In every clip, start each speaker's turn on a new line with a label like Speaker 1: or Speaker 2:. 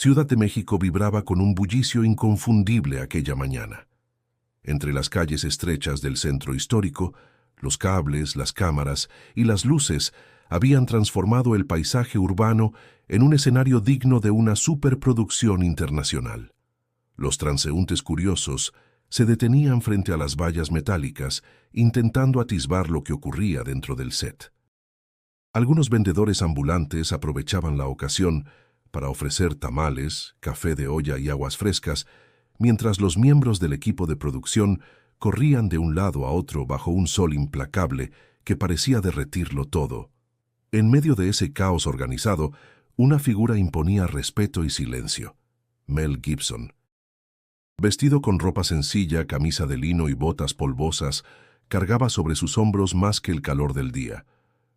Speaker 1: Ciudad de México vibraba con un bullicio inconfundible aquella mañana. Entre las calles estrechas del centro histórico, los cables, las cámaras y las luces habían transformado el paisaje urbano en un escenario digno de una superproducción internacional. Los transeúntes curiosos se detenían frente a las vallas metálicas, intentando atisbar lo que ocurría dentro del set. Algunos vendedores ambulantes aprovechaban la ocasión para ofrecer tamales, café de olla y aguas frescas, mientras los miembros del equipo de producción corrían de un lado a otro bajo un sol implacable que parecía derretirlo todo. En medio de ese caos organizado, una figura imponía respeto y silencio: Mel Gibson. Vestido con ropa sencilla, camisa de lino y botas polvosas, cargaba sobre sus hombros más que el calor del día.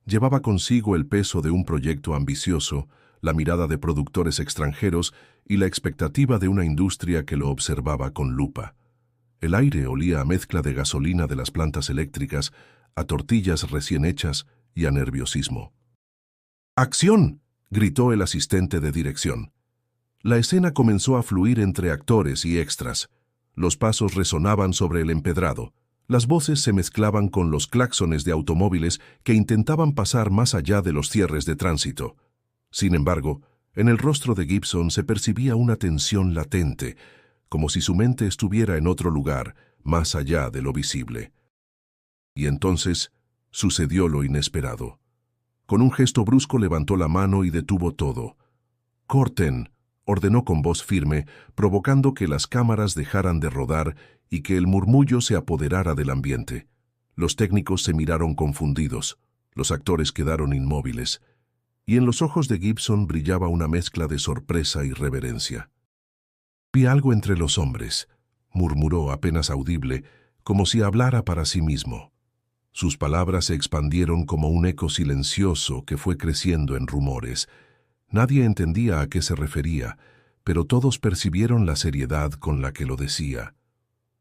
Speaker 1: Llevaba consigo el peso de un proyecto ambicioso, la mirada de productores extranjeros y la expectativa de una industria que lo observaba con lupa. El aire olía a mezcla de gasolina de las plantas eléctricas, a tortillas recién hechas y a nerviosismo. ¡Acción!, gritó el asistente de dirección. La escena comenzó a fluir entre actores y extras. Los pasos resonaban sobre el empedrado. Las voces se mezclaban con los claxones de automóviles que intentaban pasar más allá de los cierres de tránsito. Sin embargo, en el rostro de Gibson se percibía una tensión latente, como si su mente estuviera en otro lugar, más allá de lo visible. Y entonces sucedió lo inesperado. Con un gesto brusco levantó la mano y detuvo todo. «¡Corten!», ordenó con voz firme, provocando que las cámaras dejaran de rodar y que el murmullo se apoderara del ambiente. Los técnicos se miraron confundidos, los actores quedaron inmóviles, y en los ojos de Gibson brillaba una mezcla de sorpresa y reverencia. «Vi algo entre los hombres», murmuró apenas audible, como si hablara para sí mismo. Sus palabras se expandieron como un eco silencioso que fue creciendo en rumores. Nadie entendía a qué se refería, pero todos percibieron la seriedad con la que lo decía.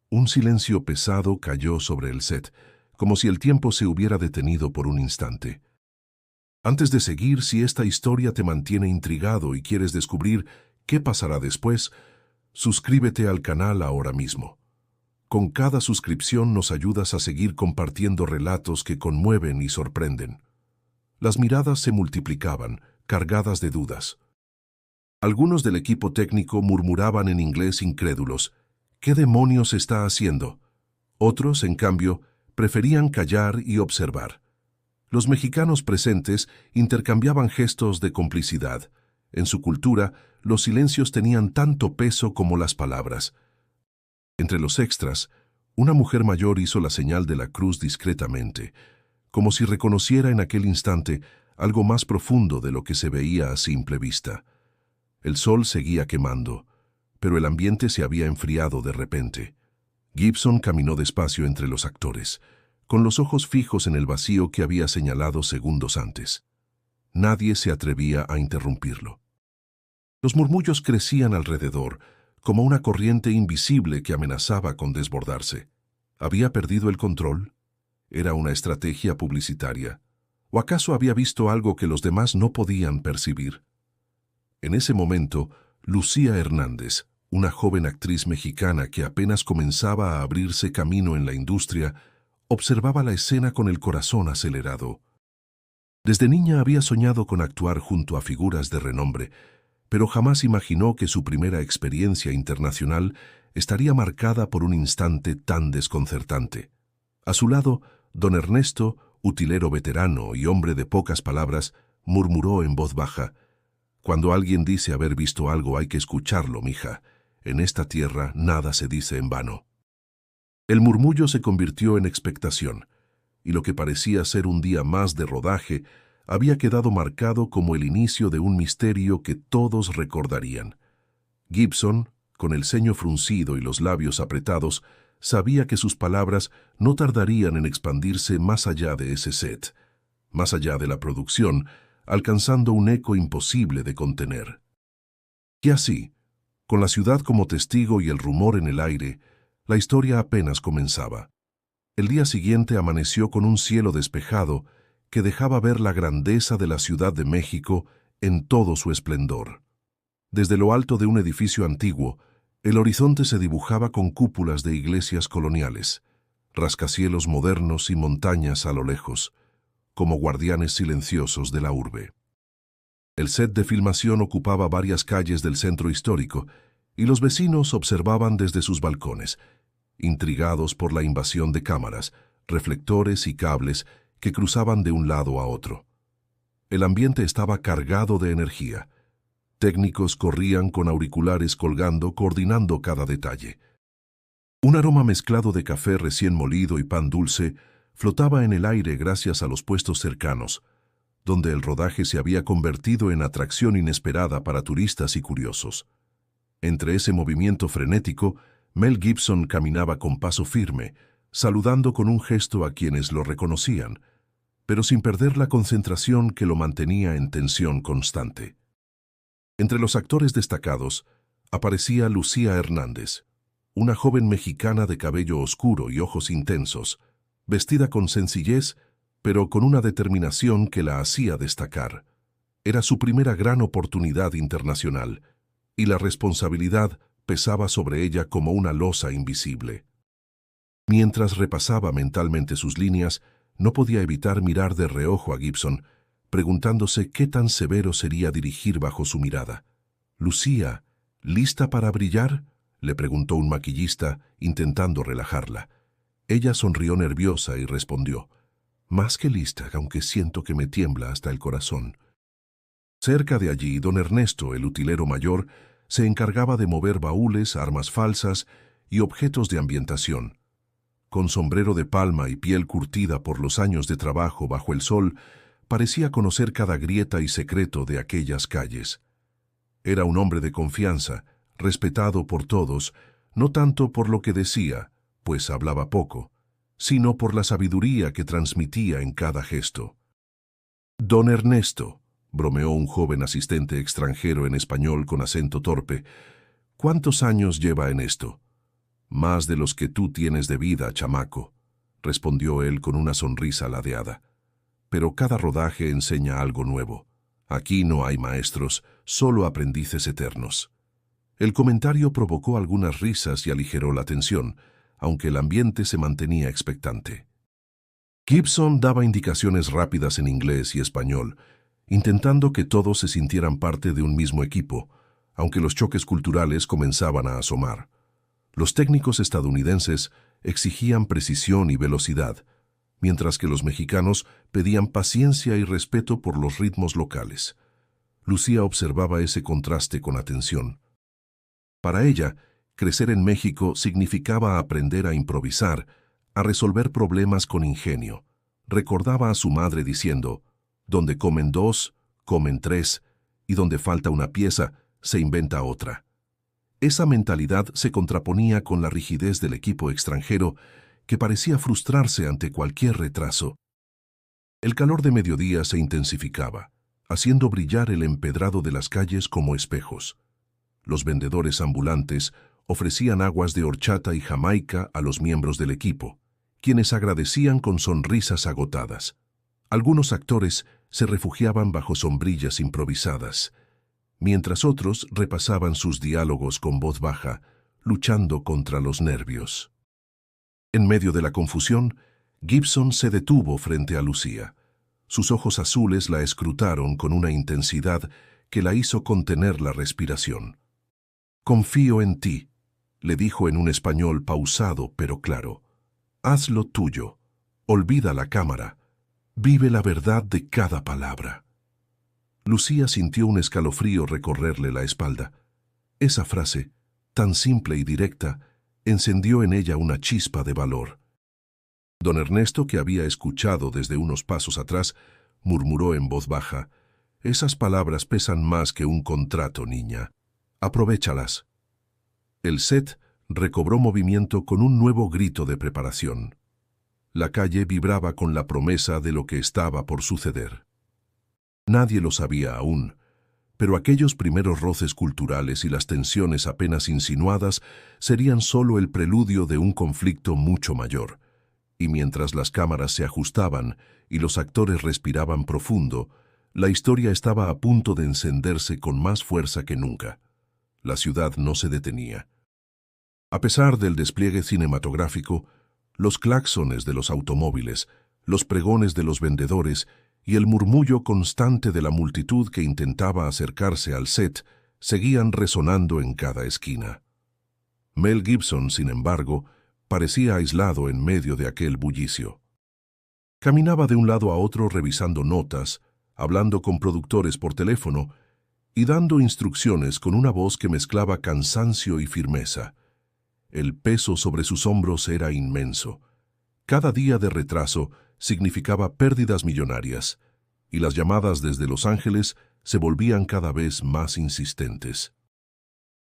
Speaker 1: Un silencio pesado cayó sobre el set, como si el tiempo se hubiera detenido por un instante. Antes de seguir, si esta historia te mantiene intrigado y quieres descubrir qué pasará después, suscríbete al canal ahora mismo. Con cada suscripción nos ayudas a seguir compartiendo relatos que conmueven y sorprenden. Las miradas se multiplicaban, cargadas de dudas. Algunos del equipo técnico murmuraban en inglés incrédulos: «¿Qué demonios está haciendo?». Otros, en cambio, preferían callar y observar. Los mexicanos presentes intercambiaban gestos de complicidad. En su cultura, los silencios tenían tanto peso como las palabras. Entre los extras, una mujer mayor hizo la señal de la cruz discretamente, como si reconociera en aquel instante algo más profundo de lo que se veía a simple vista. El sol seguía quemando, pero el ambiente se había enfriado de repente. Gibson caminó despacio entre los actores, con los ojos fijos en el vacío que había señalado segundos antes. Nadie se atrevía a interrumpirlo. Los murmullos crecían alrededor, como una corriente invisible que amenazaba con desbordarse. ¿Había perdido el control? ¿Era una estrategia publicitaria? ¿O acaso había visto algo que los demás no podían percibir? En ese momento, Lucía Hernández, una joven actriz mexicana que apenas comenzaba a abrirse camino en la industria, observaba la escena con el corazón acelerado. Desde niña había soñado con actuar junto a figuras de renombre, pero jamás imaginó que su primera experiencia internacional estaría marcada por un instante tan desconcertante. A su lado, don Ernesto, utilero veterano y hombre de pocas palabras, murmuró en voz baja: «Cuando alguien dice haber visto algo hay que escucharlo, mija. En esta tierra nada se dice en vano». El murmullo se convirtió en expectación, y lo que parecía ser un día más de rodaje había quedado marcado como el inicio de un misterio que todos recordarían. Gibson, con el ceño fruncido y los labios apretados, sabía que sus palabras no tardarían en expandirse más allá de ese set, más allá de la producción, alcanzando un eco imposible de contener. Y así, con la ciudad como testigo y el rumor en el aire, la historia apenas comenzaba. El día siguiente amaneció con un cielo despejado que dejaba ver la grandeza de la Ciudad de México en todo su esplendor. Desde lo alto de un edificio antiguo, el horizonte se dibujaba con cúpulas de iglesias coloniales, rascacielos modernos y montañas a lo lejos, como guardianes silenciosos de la urbe. El set de filmación ocupaba varias calles del centro histórico y los vecinos observaban desde sus balcones, intrigados por la invasión de cámaras, reflectores y cables que cruzaban de un lado a otro. El ambiente estaba cargado de energía. Técnicos corrían con auriculares colgando, coordinando cada detalle. Un aroma mezclado de café recién molido y pan dulce flotaba en el aire gracias a los puestos cercanos, donde el rodaje se había convertido en atracción inesperada para turistas y curiosos. Entre ese movimiento frenético, Mel Gibson caminaba con paso firme, saludando con un gesto a quienes lo reconocían, pero sin perder la concentración que lo mantenía en tensión constante. Entre los actores destacados aparecía Lucía Hernández, una joven mexicana de cabello oscuro y ojos intensos, vestida con sencillez, pero con una determinación que la hacía destacar. Era su primera gran oportunidad internacional, y la responsabilidad pesaba sobre ella como una losa invisible. Mientras repasaba mentalmente sus líneas, no podía evitar mirar de reojo a Gibson, preguntándose qué tan severo sería dirigir bajo su mirada. «Lucía, ¿lista para brillar?», le preguntó un maquillista, intentando relajarla. Ella sonrió nerviosa y respondió: «Más que lista, aunque siento que me tiembla hasta el corazón». Cerca de allí, don Ernesto, el utilero mayor, se encargaba de mover baúles, armas falsas y objetos de ambientación. Con sombrero de palma y piel curtida por los años de trabajo bajo el sol, parecía conocer cada grieta y secreto de aquellas calles. Era un hombre de confianza, respetado por todos, no tanto por lo que decía, pues hablaba poco, sino por la sabiduría que transmitía en cada gesto. «Don Ernesto», bromeó un joven asistente extranjero en español con acento torpe, «¿cuántos años lleva en esto?». «Más de los que tú tienes de vida, chamaco», respondió él con una sonrisa ladeada. «Pero cada rodaje enseña algo nuevo. Aquí no hay maestros, solo aprendices eternos». El comentario provocó algunas risas y aligeró la tensión, aunque el ambiente se mantenía expectante. Gibson daba indicaciones rápidas en inglés y español, intentando que todos se sintieran parte de un mismo equipo, aunque los choques culturales comenzaban a asomar. Los técnicos estadounidenses exigían precisión y velocidad, mientras que los mexicanos pedían paciencia y respeto por los ritmos locales. Lucía observaba ese contraste con atención. Para ella, crecer en México significaba aprender a improvisar, a resolver problemas con ingenio. Recordaba a su madre diciendo: «Donde comen dos, comen tres, y donde falta una pieza, se inventa otra». Esa mentalidad se contraponía con la rigidez del equipo extranjero, que parecía frustrarse ante cualquier retraso. El calor de mediodía se intensificaba, haciendo brillar el empedrado de las calles como espejos. Los vendedores ambulantes ofrecían aguas de horchata y jamaica a los miembros del equipo, quienes agradecían con sonrisas agotadas. Algunos actores se refugiaban bajo sombrillas improvisadas, mientras otros repasaban sus diálogos con voz baja, luchando contra los nervios. En medio de la confusión, Gibson se detuvo frente a Lucía. Sus ojos azules la escrutaron con una intensidad que la hizo contener la respiración. «Confío en ti», le dijo en un español pausado pero claro. «Haz lo tuyo. Olvida la cámara. Vive la verdad de cada palabra». Lucía sintió un escalofrío recorrerle la espalda. Esa frase, tan simple y directa, encendió en ella una chispa de valor. Don Ernesto, que había escuchado desde unos pasos atrás, murmuró en voz baja: «Esas palabras pesan más que un contrato, niña. Aprovéchalas». El set recobró movimiento con un nuevo grito de preparación. La calle vibraba con la promesa de lo que estaba por suceder. Nadie lo sabía aún, pero aquellos primeros roces culturales y las tensiones apenas insinuadas serían solo el preludio de un conflicto mucho mayor. Y mientras las cámaras se ajustaban y los actores respiraban profundo, la historia estaba a punto de encenderse con más fuerza que nunca. La ciudad no se detenía. A pesar del despliegue cinematográfico, los claxones de los automóviles, los pregones de los vendedores y el murmullo constante de la multitud que intentaba acercarse al set seguían resonando en cada esquina. Mel Gibson, sin embargo, parecía aislado en medio de aquel bullicio. Caminaba de un lado a otro revisando notas, hablando con productores por teléfono y dando instrucciones con una voz que mezclaba cansancio y firmeza. El peso sobre sus hombros era inmenso. Cada día de retraso significaba pérdidas millonarias, y las llamadas desde Los Ángeles se volvían cada vez más insistentes.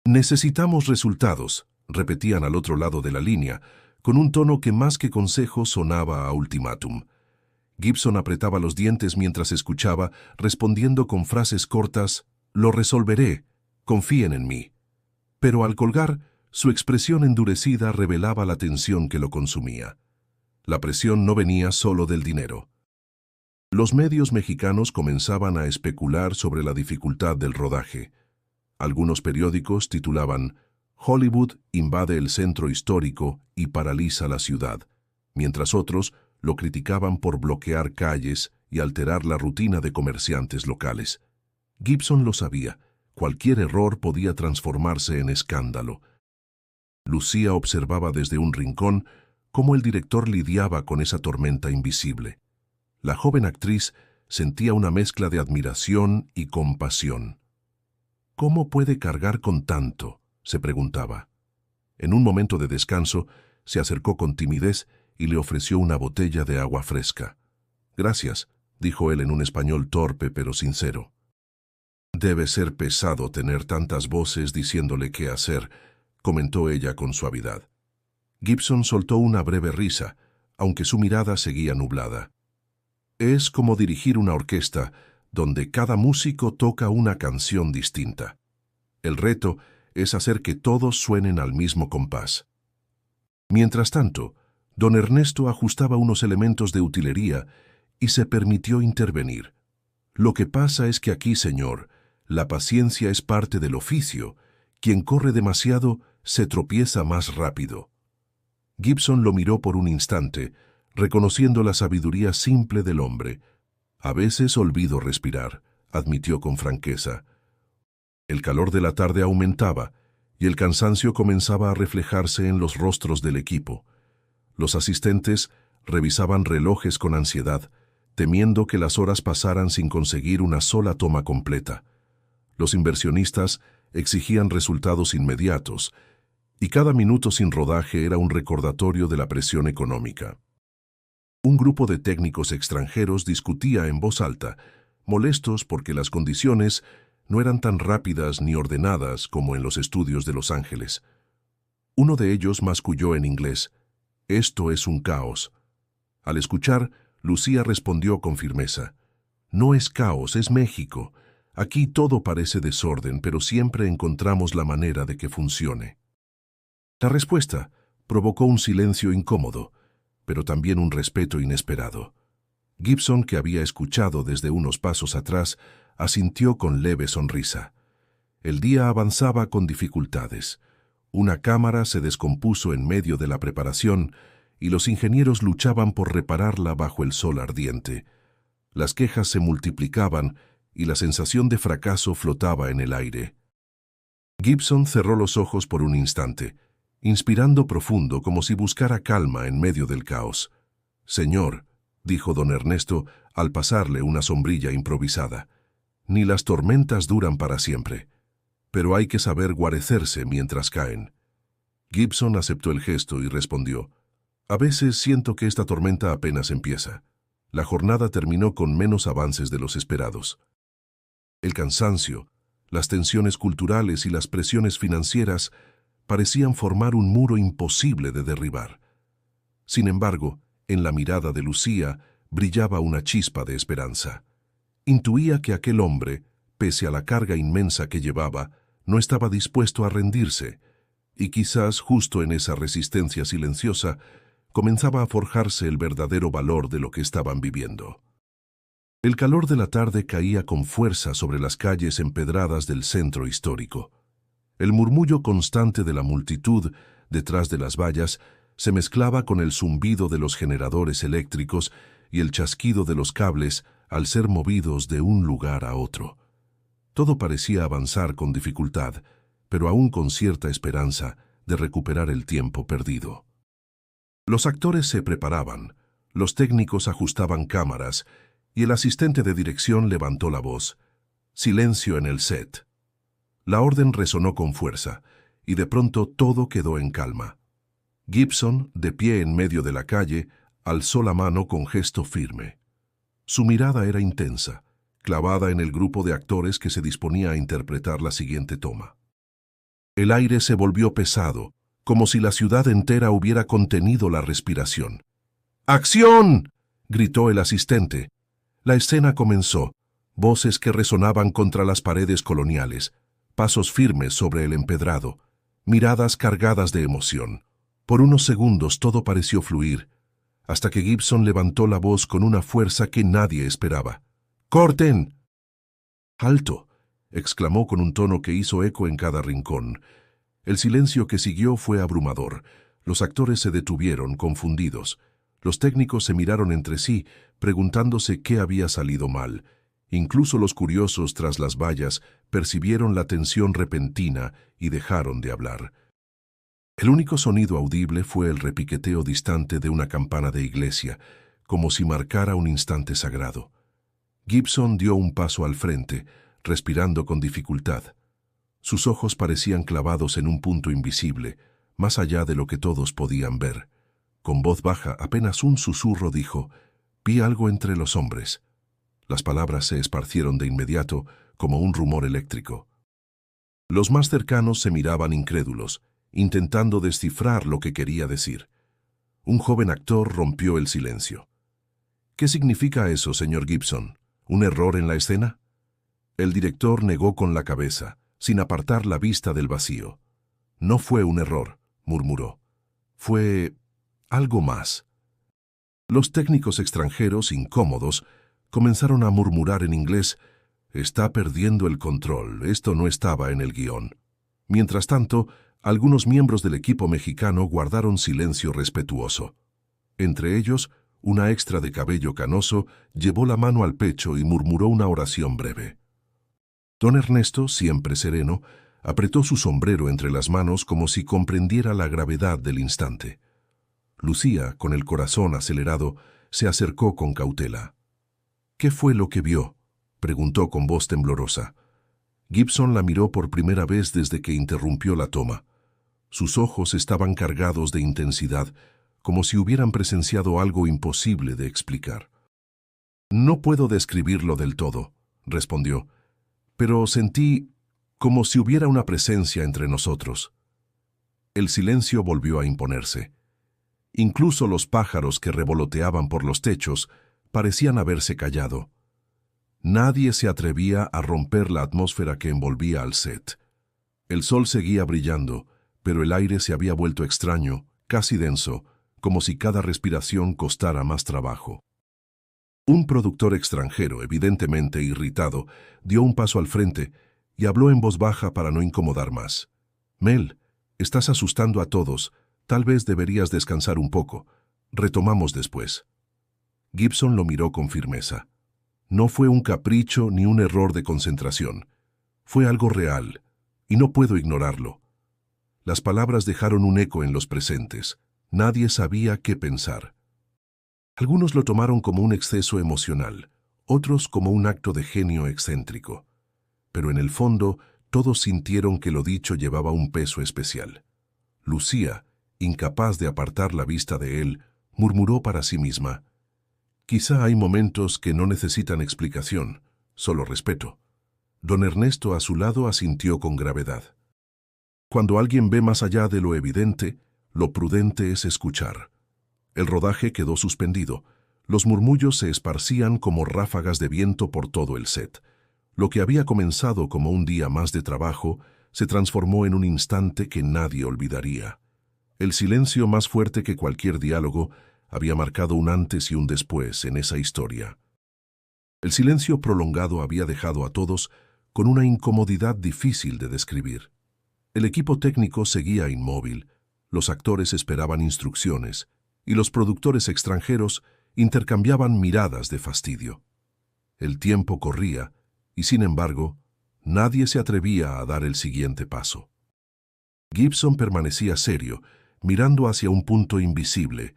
Speaker 1: «Necesitamos resultados», repetían al otro lado de la línea, con un tono que más que consejo sonaba a ultimátum. Gibson apretaba los dientes mientras escuchaba, respondiendo con frases cortas: «Lo resolveré, confíen en mí». Pero al colgar, su expresión endurecida revelaba la tensión que lo consumía. La presión no venía solo del dinero. Los medios mexicanos comenzaban a especular sobre la dificultad del rodaje. Algunos periódicos titulaban «Hollywood invade el centro histórico y paraliza la ciudad», mientras otros lo criticaban por bloquear calles y alterar la rutina de comerciantes locales. Gibson lo sabía. Cualquier error podía transformarse en escándalo. Lucía observaba desde un rincón cómo el director lidiaba con esa tormenta invisible. La joven actriz sentía una mezcla de admiración y compasión. «¿Cómo puede cargar con tanto?», se preguntaba. En un momento de descanso, se acercó con timidez y le ofreció una botella de agua fresca. «Gracias», dijo él en un español torpe pero sincero. «Debe ser pesado tener tantas voces diciéndole qué hacer», comentó ella con suavidad. Gibson soltó una breve risa, aunque su mirada seguía nublada. «Es como dirigir una orquesta, donde cada músico toca una canción distinta. El reto es hacer que todos suenen al mismo compás». Mientras tanto, don Ernesto ajustaba unos elementos de utilería y se permitió intervenir. «Lo que pasa es que aquí, señor, la paciencia es parte del oficio. Quien corre demasiado se tropieza más rápido». Gibson lo miró por un instante, reconociendo la sabiduría simple del hombre. «A veces olvido respirar», admitió con franqueza. El calor de la tarde aumentaba, y el cansancio comenzaba a reflejarse en los rostros del equipo. Los asistentes revisaban relojes con ansiedad, temiendo que las horas pasaran sin conseguir una sola toma completa. Los inversionistas exigían resultados inmediatos, y cada minuto sin rodaje era un recordatorio de la presión económica. Un grupo de técnicos extranjeros discutía en voz alta, molestos porque las condiciones no eran tan rápidas ni ordenadas como en los estudios de Los Ángeles. Uno de ellos masculló en inglés: «Esto es un caos». Al escuchar, Lucía respondió con firmeza: «No es caos, es México. Aquí todo parece desorden, pero siempre encontramos la manera de que funcione». La respuesta provocó un silencio incómodo, pero también un respeto inesperado. Gibson, que había escuchado desde unos pasos atrás, asintió con leve sonrisa. El día avanzaba con dificultades. Una cámara se descompuso en medio de la preparación y los ingenieros luchaban por repararla bajo el sol ardiente. Las quejas se multiplicaban y la sensación de fracaso flotaba en el aire. Gibson cerró los ojos por un instante, inspirando profundo como si buscara calma en medio del caos. «Señor», dijo don Ernesto al pasarle una sombrilla improvisada, «ni las tormentas duran para siempre, pero hay que saber guarecerse mientras caen». Gibson aceptó el gesto y respondió: «A veces siento que esta tormenta apenas empieza». La jornada terminó con menos avances de los esperados. El cansancio, las tensiones culturales y las presiones financieras parecían formar un muro imposible de derribar. Sin embargo, en la mirada de Lucía brillaba una chispa de esperanza. Intuía que aquel hombre, pese a la carga inmensa que llevaba, no estaba dispuesto a rendirse, y quizás justo en esa resistencia silenciosa comenzaba a forjarse el verdadero valor de lo que estaban viviendo. El calor de la tarde caía con fuerza sobre las calles empedradas del centro histórico. El murmullo constante de la multitud detrás de las vallas se mezclaba con el zumbido de los generadores eléctricos y el chasquido de los cables al ser movidos de un lugar a otro. Todo parecía avanzar con dificultad, pero aún con cierta esperanza de recuperar el tiempo perdido. Los actores se preparaban, los técnicos ajustaban cámaras y el asistente de dirección levantó la voz. Silencio en el set. La orden resonó con fuerza, y de pronto todo quedó en calma. Gibson, de pie en medio de la calle, alzó la mano con gesto firme. Su mirada era intensa, clavada en el grupo de actores que se disponía a interpretar la siguiente toma. El aire se volvió pesado, como si la ciudad entera hubiera contenido la respiración. ¡Acción!, gritó el asistente. La escena comenzó, voces que resonaban contra las paredes coloniales, pasos firmes sobre el empedrado, miradas cargadas de emoción. Por unos segundos todo pareció fluir, hasta que Gibson levantó la voz con una fuerza que nadie esperaba. ¡Corten! ¡Alto!, exclamó con un tono que hizo eco en cada rincón. El silencio que siguió fue abrumador. Los actores se detuvieron, confundidos. Los técnicos se miraron entre sí, preguntándose qué había salido mal. Incluso los curiosos tras las vallas percibieron la tensión repentina y dejaron de hablar. El único sonido audible fue el repiqueteo distante de una campana de iglesia, como si marcara un instante sagrado. Gibson dio un paso al frente, respirando con dificultad. Sus ojos parecían clavados en un punto invisible, más allá de lo que todos podían ver. Con voz baja, apenas un susurro, dijo: «Vi algo entre los hombres». Las palabras se esparcieron de inmediato, como un rumor eléctrico. Los más cercanos se miraban incrédulos, intentando descifrar lo que quería decir. Un joven actor rompió el silencio. «¿Qué significa eso, señor Gibson? ¿Un error en la escena?» El director negó con la cabeza, sin apartar la vista del vacío. «No fue un error», murmuró. «Fue algo más». Los técnicos extranjeros, incómodos, comenzaron a murmurar en inglés: «Está perdiendo el control, esto no estaba en el guión». Mientras tanto, algunos miembros del equipo mexicano guardaron silencio respetuoso. Entre ellos, una extra de cabello canoso llevó la mano al pecho y murmuró una oración breve. Don Ernesto, siempre sereno, apretó su sombrero entre las manos como si comprendiera la gravedad del instante. Lucía, con el corazón acelerado, se acercó con cautela. «¿Qué fue lo que vio?», preguntó con voz temblorosa. Gibson la miró por primera vez desde que interrumpió la toma. Sus ojos estaban cargados de intensidad, como si hubieran presenciado algo imposible de explicar. «No puedo describirlo del todo», respondió, «pero sentí como si hubiera una presencia entre nosotros». El silencio volvió a imponerse. Incluso los pájaros que revoloteaban por los techos parecían haberse callado. Nadie se atrevía a romper la atmósfera que envolvía al set. El sol seguía brillando, pero el aire se había vuelto extraño, casi denso, como si cada respiración costara más trabajo. Un productor extranjero, evidentemente irritado, dio un paso al frente y habló en voz baja para no incomodar más. «Mel, estás asustando a todos. Tal vez deberías descansar un poco. Retomamos después». Gibson lo miró con firmeza. No fue un capricho ni un error de concentración. Fue algo real, y no puedo ignorarlo. Las palabras dejaron un eco en los presentes. Nadie sabía qué pensar. Algunos lo tomaron como un exceso emocional, otros como un acto de genio excéntrico. Pero en el fondo, todos sintieron que lo dicho llevaba un peso especial. Lucía, incapaz de apartar la vista de él, murmuró para sí misma: «Quizá hay momentos que no necesitan explicación, solo respeto». Don Ernesto a su lado asintió con gravedad. Cuando alguien ve más allá de lo evidente, lo prudente es escuchar. El rodaje quedó suspendido. Los murmullos se esparcían como ráfagas de viento por todo el set. Lo que había comenzado como un día más de trabajo se transformó en un instante que nadie olvidaría. El silencio, más fuerte que cualquier diálogo, había marcado un antes y un después en esa historia. El silencio prolongado había dejado a todos con una incomodidad difícil de describir. El equipo técnico seguía inmóvil, los actores esperaban instrucciones, y los productores extranjeros intercambiaban miradas de fastidio. El tiempo corría, y sin embargo, nadie se atrevía a dar el siguiente paso. Gibson permanecía serio, mirando hacia un punto invisible,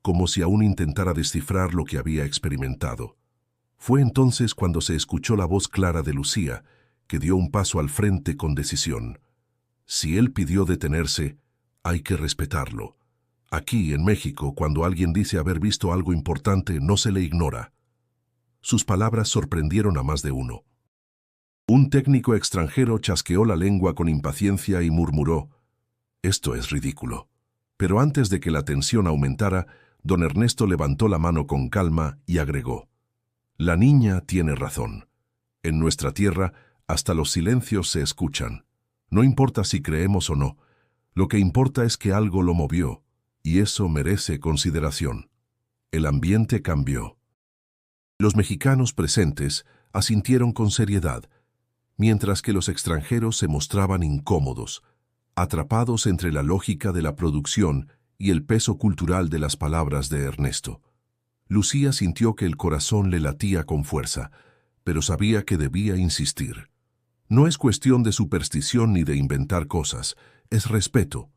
Speaker 1: como si aún intentara descifrar lo que había experimentado. Fue entonces cuando se escuchó la voz clara de Lucía, que dio un paso al frente con decisión. Si él pidió detenerse, hay que respetarlo. Aquí, en México, cuando alguien dice haber visto algo importante, no se le ignora. Sus palabras sorprendieron a más de uno. Un técnico extranjero chasqueó la lengua con impaciencia y murmuró: «Esto es ridículo». Pero antes de que la tensión aumentara, don Ernesto levantó la mano con calma y agregó: «La niña tiene razón. En nuestra tierra, hasta los silencios se escuchan. No importa si creemos o no, lo que importa es que algo lo movió, y eso merece consideración». El ambiente cambió. Los mexicanos presentes asintieron con seriedad, mientras que los extranjeros se mostraban incómodos, atrapados entre la lógica de la producción y el peso cultural de las palabras de Ernesto. Lucía sintió que el corazón le latía con fuerza, pero sabía que debía insistir. No es cuestión de superstición ni de inventar cosas, es respeto.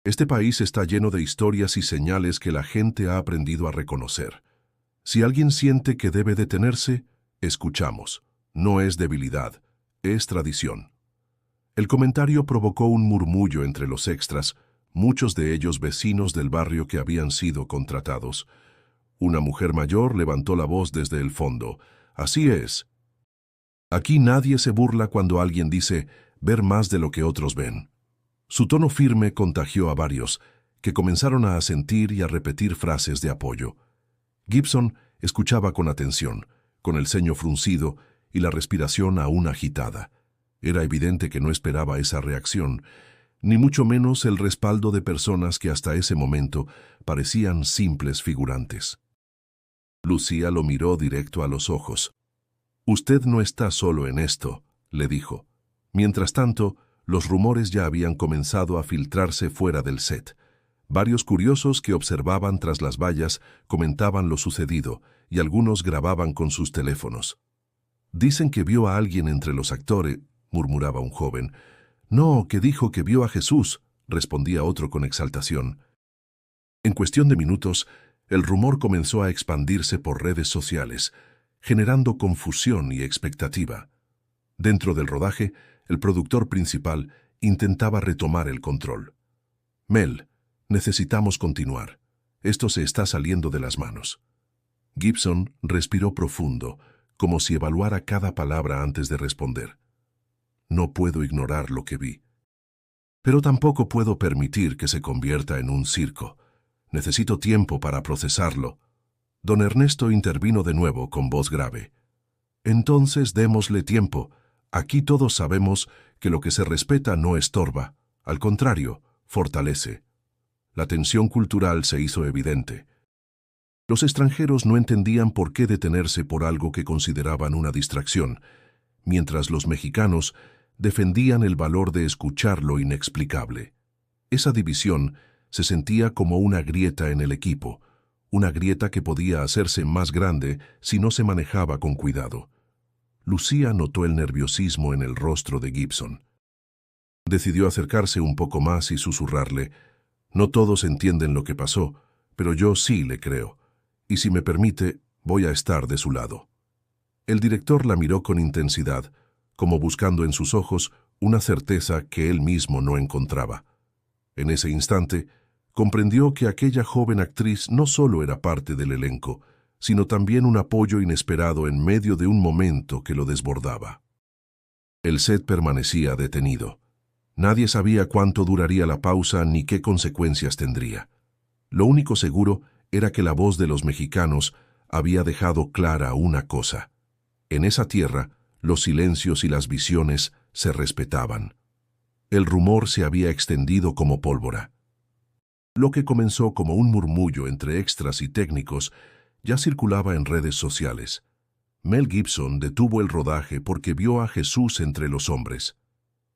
Speaker 1: Este país está lleno de historias y señales que la gente ha aprendido a reconocer. Si alguien siente que debe detenerse, escuchamos. No es debilidad, es tradición. El comentario provocó un murmullo entre los extras, muchos de ellos vecinos del barrio que habían sido contratados. Una mujer mayor levantó la voz desde el fondo. «Así es. Aquí nadie se burla cuando alguien dice ver más de lo que otros ven». Su tono firme contagió a varios, que comenzaron a asentir y a repetir frases de apoyo. Gibson escuchaba con atención, con el ceño fruncido y la respiración aún agitada. Era evidente que no esperaba esa reacción, ni mucho menos el respaldo de personas que hasta ese momento parecían simples figurantes. Lucía lo miró directo a los ojos. «Usted no está solo en esto», le dijo. Mientras tanto, los rumores ya habían comenzado a filtrarse fuera del set. Varios curiosos que observaban tras las vallas comentaban lo sucedido, y algunos grababan con sus teléfonos. «Dicen que vio a alguien entre los actores», murmuraba un joven. «No, que dijo que vio a Jesús», respondía otro con exaltación. En cuestión de minutos, el rumor comenzó a expandirse por redes sociales, generando confusión y expectativa. Dentro del rodaje, el productor principal intentaba retomar el control. «Mel, necesitamos continuar. Esto se está saliendo de las manos». Gibson respiró profundo, como si evaluara cada palabra antes de responder. «No puedo ignorar lo que vi. Pero tampoco puedo permitir que se convierta en un circo. Necesito tiempo para procesarlo». Don Ernesto intervino de nuevo con voz grave. «Entonces démosle tiempo. Aquí todos sabemos que lo que se respeta no estorba. Al contrario, fortalece». La tensión cultural se hizo evidente. Los extranjeros no entendían por qué detenerse por algo que consideraban una distracción, mientras los mexicanos defendían el valor de escuchar lo inexplicable. Esa división se sentía como una grieta en el equipo, una grieta que podía hacerse más grande si no se manejaba con cuidado. Lucía notó el nerviosismo en el rostro de Gibson. Decidió acercarse un poco más y susurrarle: «No todos entienden lo que pasó, pero yo sí le creo. Y si me permite, voy a estar de su lado». El director la miró con intensidad, como buscando en sus ojos una certeza que él mismo no encontraba. En ese instante, comprendió que aquella joven actriz no solo era parte del elenco, sino también un apoyo inesperado en medio de un momento que lo desbordaba. El set permanecía detenido. Nadie sabía cuánto duraría la pausa ni qué consecuencias tendría. Lo único seguro era que la voz de los mexicanos había dejado clara una cosa: en esa tierra, los silencios y las visiones se respetaban. El rumor se había extendido como pólvora. Lo que comenzó como un murmullo entre extras y técnicos ya circulaba en redes sociales. Mel Gibson detuvo el rodaje porque vio a Jesús entre los hombres.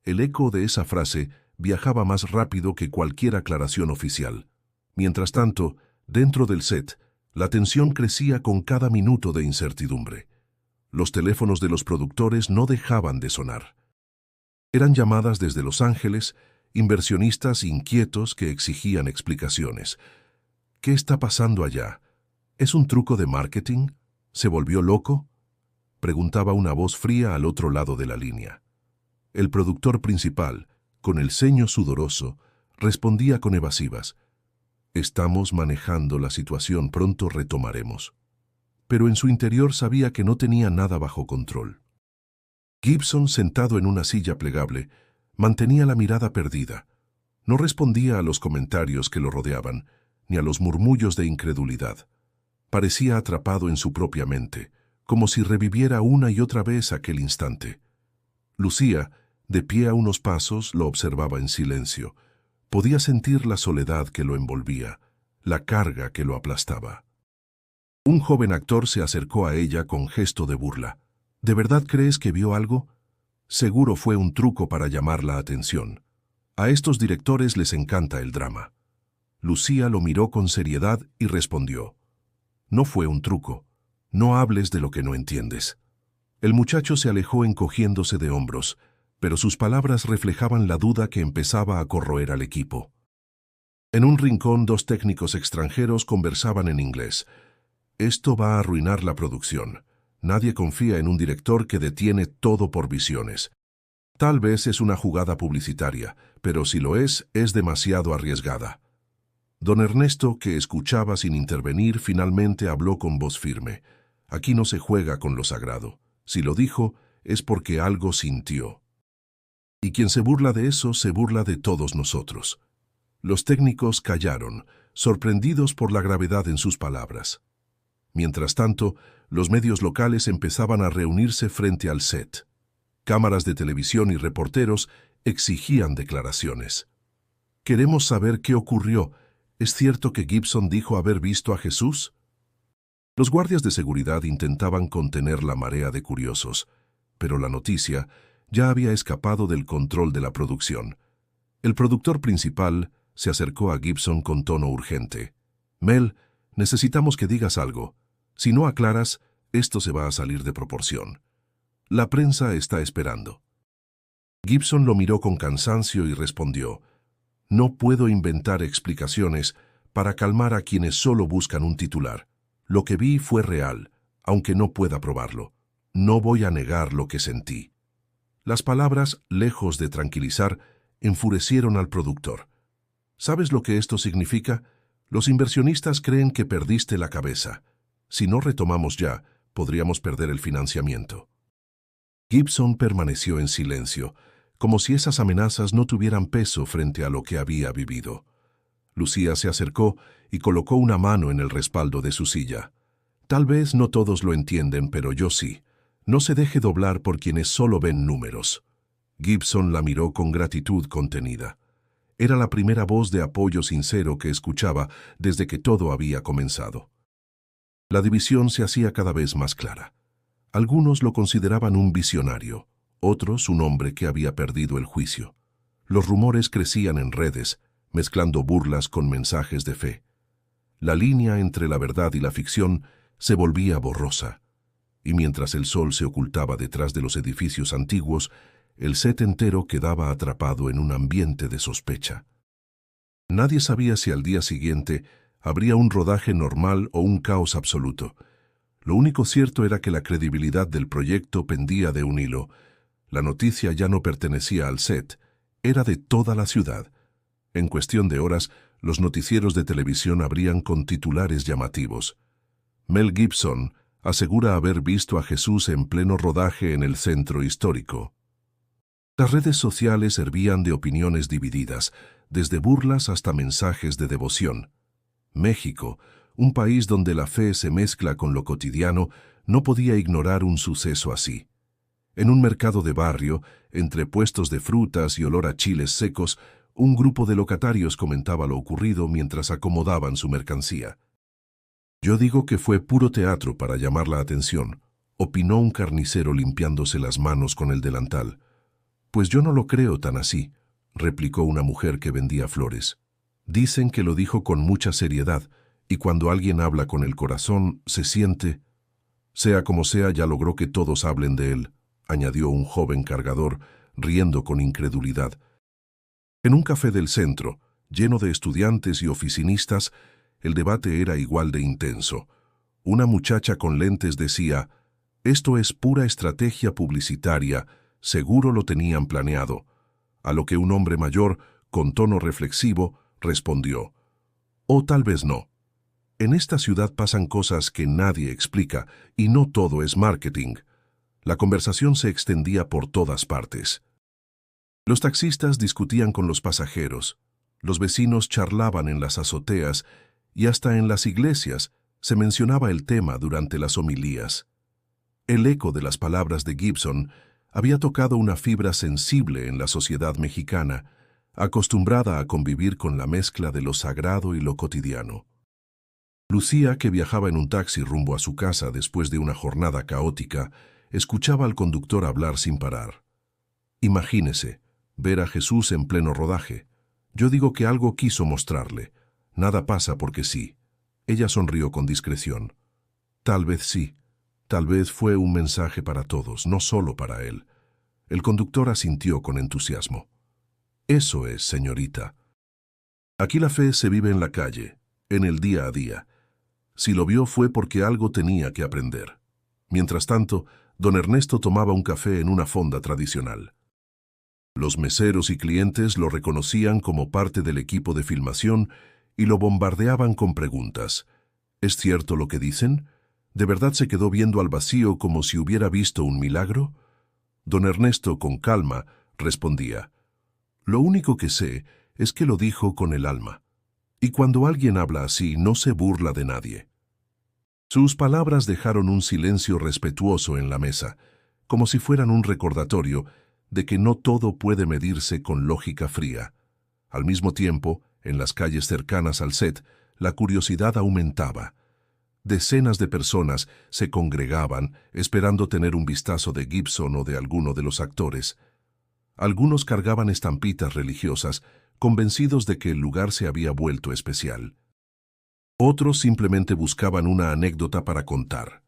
Speaker 1: El eco de esa frase viajaba más rápido que cualquier aclaración oficial. Mientras tanto, dentro del set, la tensión crecía con cada minuto de incertidumbre. Los teléfonos de los productores no dejaban de sonar. Eran llamadas desde Los Ángeles, inversionistas inquietos que exigían explicaciones. ¿Qué está pasando allá? ¿Es un truco de marketing? ¿Se volvió loco?, preguntaba una voz fría al otro lado de la línea. El productor principal, con el ceño sudoroso, respondía con evasivas. Estamos manejando la situación, pronto retomaremos. Pero en su interior sabía que no tenía nada bajo control. Gibson, sentado en una silla plegable, mantenía la mirada perdida. No respondía a los comentarios que lo rodeaban, ni a los murmullos de incredulidad. Parecía atrapado en su propia mente, como si reviviera una y otra vez aquel instante. Lucía, de pie a unos pasos, lo observaba en silencio. Podía sentir la soledad que lo envolvía, la carga que lo aplastaba. Un joven actor se acercó a ella con gesto de burla. ¿De verdad crees que vio algo? Seguro fue un truco para llamar la atención. A estos directores les encanta el drama. Lucía lo miró con seriedad y respondió. No fue un truco. No hables de lo que no entiendes. El muchacho se alejó encogiéndose de hombros, pero sus palabras reflejaban la duda que empezaba a corroer al equipo. En un rincón, dos técnicos extranjeros conversaban en inglés. Esto va a arruinar la producción. Nadie confía en un director que detiene todo por visiones. Tal vez es una jugada publicitaria, pero si lo es demasiado arriesgada. Don Ernesto, que escuchaba sin intervenir, finalmente habló con voz firme. Aquí no se juega con lo sagrado. Si lo dijo, es porque algo sintió. Y quien se burla de eso, se burla de todos nosotros. Los técnicos callaron, sorprendidos por la gravedad en sus palabras. Mientras tanto, los medios locales empezaban a reunirse frente al set. Cámaras de televisión y reporteros exigían declaraciones. Queremos saber qué ocurrió. ¿Es cierto que Gibson dijo haber visto a Jesús? Los guardias de seguridad intentaban contener la marea de curiosos, pero la noticia ya había escapado del control de la producción. El productor principal se acercó a Gibson con tono urgente. Mel, necesitamos que digas algo. Si no aclaras, esto se va a salir de proporción. La prensa está esperando. Gibson lo miró con cansancio y respondió, no puedo inventar explicaciones para calmar a quienes solo buscan un titular. Lo que vi fue real, aunque no pueda probarlo. No voy a negar lo que sentí. Las palabras, lejos de tranquilizar, enfurecieron al productor. ¿Sabes lo que esto significa? Los inversionistas creen que perdiste la cabeza. Si no retomamos ya, podríamos perder el financiamiento. Gibson permaneció en silencio, como si esas amenazas no tuvieran peso frente a lo que había vivido. Lucía se acercó y colocó una mano en el respaldo de su silla. Tal vez no todos lo entienden, pero yo sí. No se deje doblar por quienes solo ven números. Gibson la miró con gratitud contenida. Era la primera voz de apoyo sincero que escuchaba desde que todo había comenzado. La división se hacía cada vez más clara. Algunos lo consideraban un visionario, otros un hombre que había perdido el juicio. Los rumores crecían en redes, mezclando burlas con mensajes de fe. La línea entre la verdad y la ficción se volvía borrosa, y mientras el sol se ocultaba detrás de los edificios antiguos, el set entero quedaba atrapado en un ambiente de sospecha. Nadie sabía si al día siguiente habría un rodaje normal o un caos absoluto. Lo único cierto era que la credibilidad del proyecto pendía de un hilo. La noticia ya no pertenecía al set, era de toda la ciudad. En cuestión de horas, los noticieros de televisión abrían con titulares llamativos. Mel Gibson asegura haber visto a Jesús en pleno rodaje en el centro histórico. Las redes sociales servían de opiniones divididas, desde burlas hasta mensajes de devoción. México, un país donde la fe se mezcla con lo cotidiano, no podía ignorar un suceso así. En un mercado de barrio, entre puestos de frutas y olor a chiles secos, un grupo de locatarios comentaba lo ocurrido mientras acomodaban su mercancía. Yo digo que fue puro teatro para llamar la atención, opinó un carnicero limpiándose las manos con el delantal. Pues yo no lo creo tan así, replicó una mujer que vendía flores. Dicen que lo dijo con mucha seriedad, y cuando alguien habla con el corazón, se siente... Sea como sea, ya logró que todos hablen de él, añadió un joven cargador, riendo con incredulidad. En un café del centro, lleno de estudiantes y oficinistas, el debate era igual de intenso. Una muchacha con lentes decía, «Esto es pura estrategia publicitaria, seguro lo tenían planeado», a lo que un hombre mayor, con tono reflexivo, respondió, «O tal vez no. En esta ciudad pasan cosas que nadie explica, y no todo es marketing». La conversación se extendía por todas partes. Los taxistas discutían con los pasajeros, los vecinos charlaban en las azoteas, y hasta en las iglesias se mencionaba el tema durante las homilías. El eco de las palabras de Gibson había tocado una fibra sensible en la sociedad mexicana, acostumbrada a convivir con la mezcla de lo sagrado y lo cotidiano. Lucía, que viajaba en un taxi rumbo a su casa después de una jornada caótica, escuchaba al conductor hablar sin parar. Imagínese, ver a Jesús en pleno rodaje. Yo digo que algo quiso mostrarle. Nada pasa porque sí. Ella sonrió con discreción. Tal vez sí. Tal vez fue un mensaje para todos, no solo para él. El conductor asintió con entusiasmo. Eso es, señorita. Aquí la fe se vive en la calle, en el día a día. Si lo vio fue porque algo tenía que aprender. Mientras tanto, don Ernesto tomaba un café en una fonda tradicional. Los meseros y clientes lo reconocían como parte del equipo de filmación y lo bombardeaban con preguntas. ¿Es cierto lo que dicen? ¿De verdad se quedó viendo al vacío como si hubiera visto un milagro? Don Ernesto, con calma, respondía, «Lo único que sé es que lo dijo con el alma. Y cuando alguien habla así, no se burla de nadie». Sus palabras dejaron un silencio respetuoso en la mesa, como si fueran un recordatorio de que no todo puede medirse con lógica fría. Al mismo tiempo, en las calles cercanas al set, la curiosidad aumentaba. Decenas de personas se congregaban esperando tener un vistazo de Gibson o de alguno de los actores. Algunos cargaban estampitas religiosas, convencidos de que el lugar se había vuelto especial. Otros simplemente buscaban una anécdota para contar.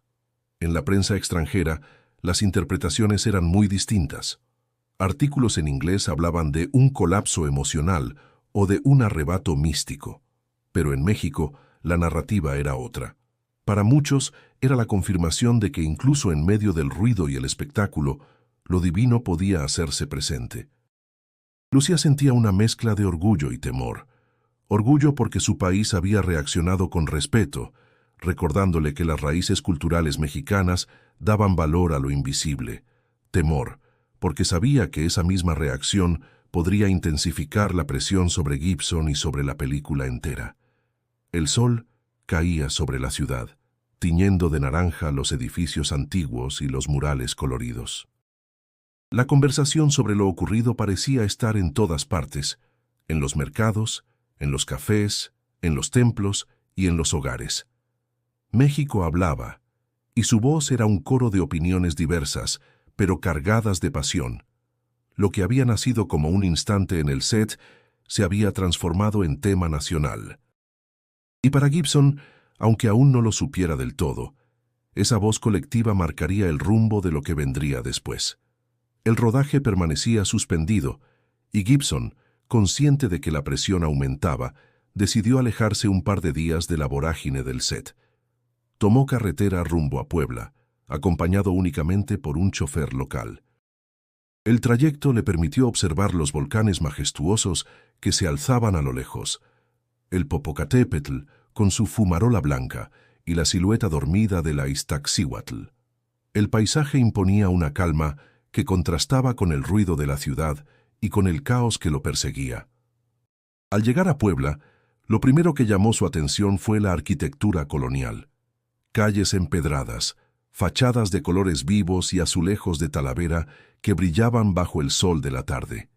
Speaker 1: En la prensa extranjera, las interpretaciones eran muy distintas. Artículos en inglés hablaban de un colapso emocional o de un arrebato místico. Pero en México, la narrativa era otra. Para muchos, era la confirmación de que incluso en medio del ruido y el espectáculo, lo divino podía hacerse presente. Lucía sentía una mezcla de orgullo y temor. Orgullo porque su país había reaccionado con respeto, recordándole que las raíces culturales mexicanas daban valor a lo invisible. Temor, porque sabía que esa misma reacción podría intensificar la presión sobre Gibson y sobre la película entera. El sol caía sobre la ciudad, tiñendo de naranja los edificios antiguos y los murales coloridos. La conversación sobre lo ocurrido parecía estar en todas partes, en los mercados, en los cafés, en los templos y en los hogares. México hablaba, y su voz era un coro de opiniones diversas, pero cargadas de pasión. Lo que había nacido como un instante en el set se había transformado en tema nacional. Y para Gibson, aunque aún no lo supiera del todo, esa voz colectiva marcaría el rumbo de lo que vendría después. El rodaje permanecía suspendido, y Gibson, consciente de que la presión aumentaba, decidió alejarse un par de días de la vorágine del set. Tomó carretera rumbo a Puebla, acompañado únicamente por un chofer local. El trayecto le permitió observar los volcanes majestuosos que se alzaban a lo lejos, el Popocatépetl con su fumarola blanca y la silueta dormida de la Iztaccíhuatl. El paisaje imponía una calma que contrastaba con el ruido de la ciudad y con el caos que lo perseguía. Al llegar a Puebla, lo primero que llamó su atención fue la arquitectura colonial. Calles empedradas, fachadas de colores vivos y azulejos de Talavera que brillaban bajo el sol de la tarde.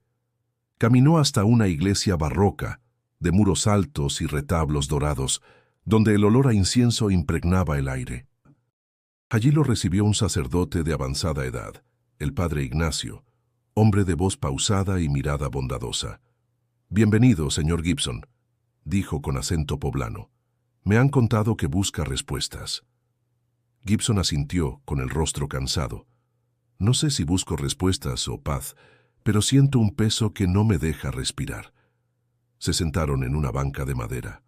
Speaker 1: Caminó hasta una iglesia barroca, de muros altos y retablos dorados, donde el olor a incienso impregnaba el aire. Allí lo recibió un sacerdote de avanzada edad, el padre Ignacio, hombre de voz pausada y mirada bondadosa. «Bienvenido, señor Gibson», dijo con acento poblano. «Me han contado que busca respuestas». Gibson asintió, con el rostro cansado. «No sé si busco respuestas o paz, pero siento un peso que no me deja respirar». Se sentaron en una banca de madera.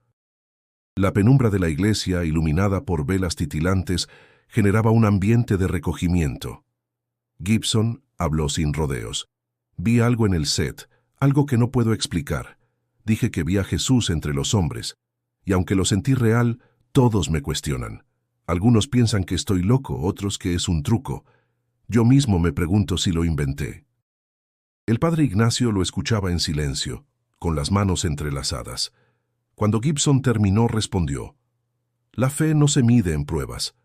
Speaker 1: La penumbra de la iglesia, iluminada por velas titilantes, generaba un ambiente de recogimiento. Gibson habló sin rodeos. «Vi algo en el set, algo que no puedo explicar. Dije que vi a Jesús entre los hombres, y aunque lo sentí real, todos me cuestionan. Algunos piensan que estoy loco, otros que es un truco. Yo mismo me pregunto si lo inventé». El padre Ignacio lo escuchaba en silencio, con las manos entrelazadas. Cuando Gibson terminó, respondió: «La fe no se mide en pruebas.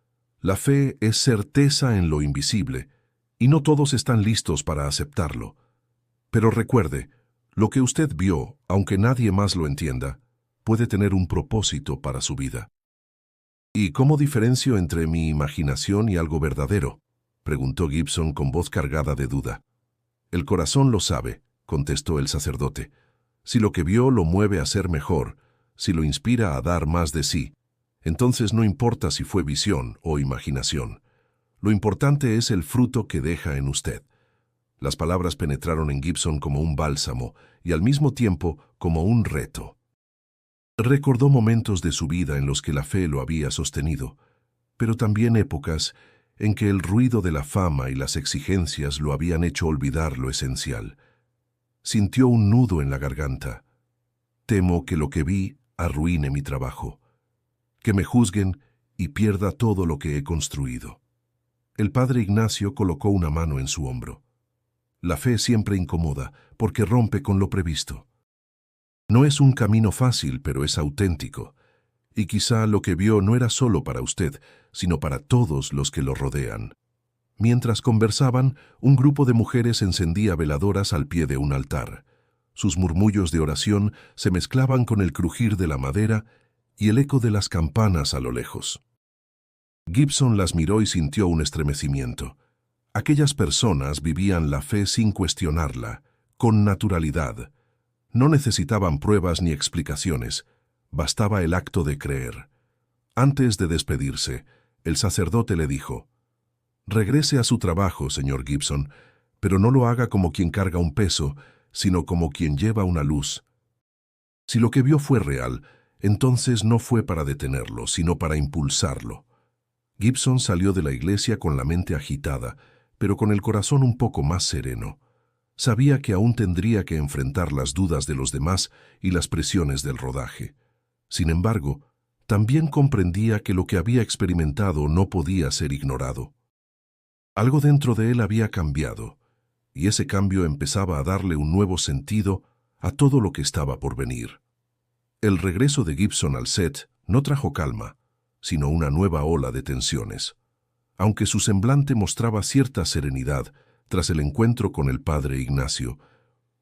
Speaker 1: La fe es certeza en lo invisible, y no todos están listos para aceptarlo. Pero recuerde, lo que usted vio, aunque nadie más lo entienda, puede tener un propósito para su vida». «¿Y cómo diferencio entre mi imaginación y algo verdadero?», preguntó Gibson con voz cargada de duda. «El corazón lo sabe», contestó el sacerdote. «Si lo que vio lo mueve a ser mejor, si lo inspira a dar más de sí, entonces no importa si fue visión o imaginación. Lo importante es el fruto que deja en usted». Las palabras penetraron en Gibson como un bálsamo y al mismo tiempo como un reto. Recordó momentos de su vida en los que la fe lo había sostenido, pero también épocas en que el ruido de la fama y las exigencias lo habían hecho olvidar lo esencial. Sintió un nudo en la garganta. «Temo que lo que vi arruine mi trabajo, que me juzguen y pierda todo lo que he construido». El padre Ignacio colocó una mano en su hombro. «La fe siempre incomoda, porque rompe con lo previsto. No es un camino fácil, pero es auténtico. Y quizá lo que vio no era solo para usted, sino para todos los que lo rodean». Mientras conversaban, un grupo de mujeres encendía veladoras al pie de un altar. Sus murmullos de oración se mezclaban con el crujir de la madera y el eco de las campanas a lo lejos. Gibson las miró y sintió un estremecimiento. Aquellas personas vivían la fe sin cuestionarla, con naturalidad. No necesitaban pruebas ni explicaciones, bastaba el acto de creer. Antes de despedirse, el sacerdote le dijo: «Regrese a su trabajo, señor Gibson, pero no lo haga como quien carga un peso, sino como quien lleva una luz». Si lo que vio fue real, entonces no fue para detenerlo, sino para impulsarlo. Gibson salió de la iglesia con la mente agitada, pero con el corazón un poco más sereno. Sabía que aún tendría que enfrentar las dudas de los demás y las presiones del rodaje. Sin embargo, también comprendía que lo que había experimentado no podía ser ignorado. Algo dentro de él había cambiado, y ese cambio empezaba a darle un nuevo sentido a todo lo que estaba por venir. El regreso de Gibson al set no trajo calma, sino una nueva ola de tensiones. Aunque su semblante mostraba cierta serenidad tras el encuentro con el padre Ignacio,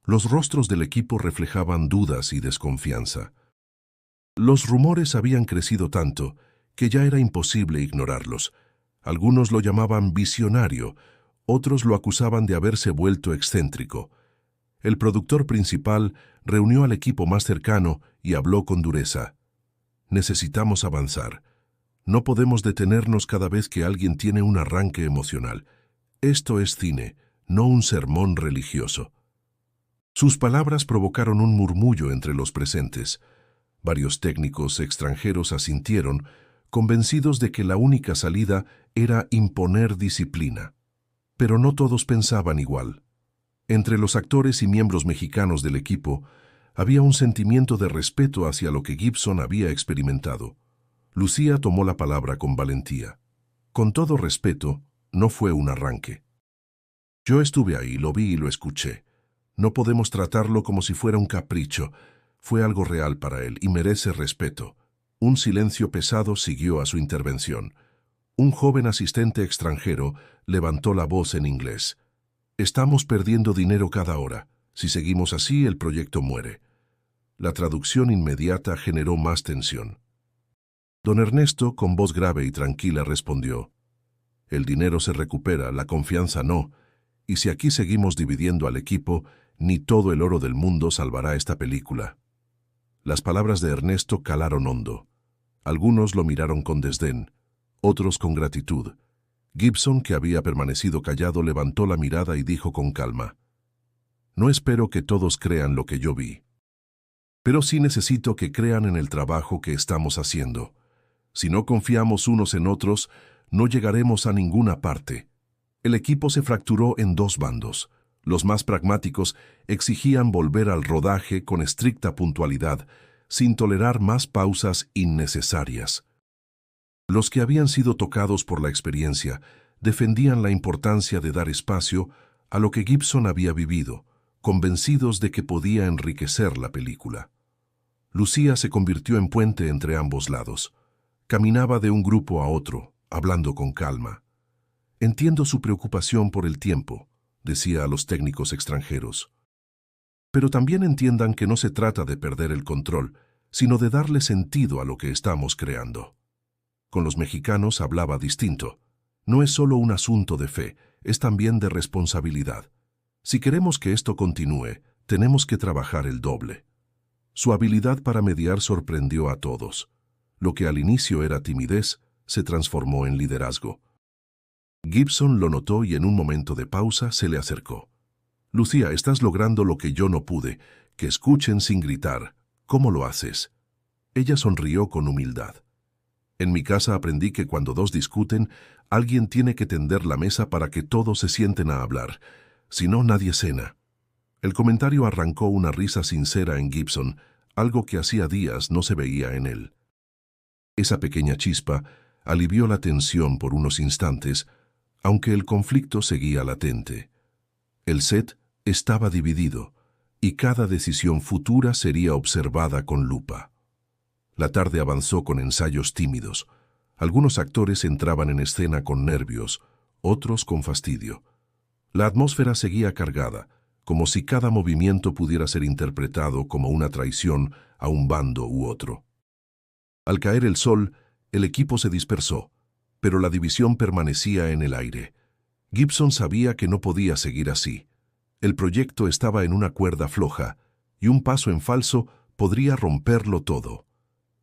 Speaker 1: los rostros del equipo reflejaban dudas y desconfianza. Los rumores habían crecido tanto que ya era imposible ignorarlos. Algunos lo llamaban visionario, otros lo acusaban de haberse vuelto excéntrico. El productor principal reunió al equipo más cercano y habló con dureza: «Necesitamos avanzar. No podemos detenernos cada vez que alguien tiene un arranque emocional. Esto es cine, no un sermón religioso». Sus palabras provocaron un murmullo entre los presentes. Varios técnicos extranjeros asintieron, convencidos de que la única salida era imponer disciplina. Pero no todos pensaban igual. Entre los actores y miembros mexicanos del equipo había un sentimiento de respeto hacia lo que Gibson había experimentado. Lucía tomó la palabra con valentía. «Con todo respeto, no fue un arranque. Yo estuve ahí, lo vi y lo escuché. No podemos tratarlo como si fuera un capricho. Fue algo real para él y merece respeto». Un silencio pesado siguió a su intervención. Un joven asistente extranjero levantó la voz en inglés: «Estamos perdiendo dinero cada hora. Si seguimos así, el proyecto muere». La traducción inmediata generó más tensión. Don Ernesto, con voz grave y tranquila, respondió: «El dinero se recupera, la confianza no, y si aquí seguimos dividiendo al equipo, ni todo el oro del mundo salvará esta película. Las palabras de Ernesto calaron hondo. Algunos lo miraron con desdén, otros con gratitud. Gibson, que había permanecido callado, levantó la mirada y dijo con calma: «No espero que todos crean lo que yo vi. Pero sí necesito que crean en el trabajo que estamos haciendo. Si no confiamos unos en otros, no llegaremos a ninguna parte». El equipo se fracturó en dos bandos. Los más pragmáticos exigían volver al rodaje con estricta puntualidad, sin tolerar más pausas innecesarias. Los que habían sido tocados por la experiencia defendían la importancia de dar espacio a lo que Gibson había vivido, convencidos de que podía enriquecer la película. Lucía se convirtió en puente entre ambos lados. Caminaba de un grupo a otro, hablando con calma. «Entiendo su preocupación por el tiempo», decía a los técnicos extranjeros. «Pero también entiendan que no se trata de perder el control, sino de darle sentido a lo que estamos creando». Con los mexicanos hablaba distinto. No es solo un asunto de fe, es también de responsabilidad. Si queremos que esto continúe, tenemos que trabajar el doble. Su habilidad para mediar sorprendió a todos. Lo que al inicio era timidez, se transformó en liderazgo. Gibson lo notó y en un momento de pausa se le acercó. «Lucía, estás logrando lo que yo no pude, que escuchen sin gritar. ¿Cómo lo haces?» Ella sonrió con humildad. «En mi casa aprendí que cuando dos discuten, alguien tiene que tender la mesa para que todos se sienten a hablar. Si no, nadie cena». El comentario arrancó una risa sincera en Gibson, algo que hacía días no se veía en él. Esa pequeña chispa alivió la tensión por unos instantes, aunque el conflicto seguía latente. El set estaba dividido, y cada decisión futura sería observada con lupa. La tarde avanzó con ensayos tímidos. Algunos actores entraban en escena con nervios, otros con fastidio. La atmósfera seguía cargada, como si cada movimiento pudiera ser interpretado como una traición a un bando u otro. Al caer el sol, el equipo se dispersó, pero la división permanecía en el aire. Gibson sabía que no podía seguir así. El proyecto estaba en una cuerda floja, y un paso en falso podría romperlo todo.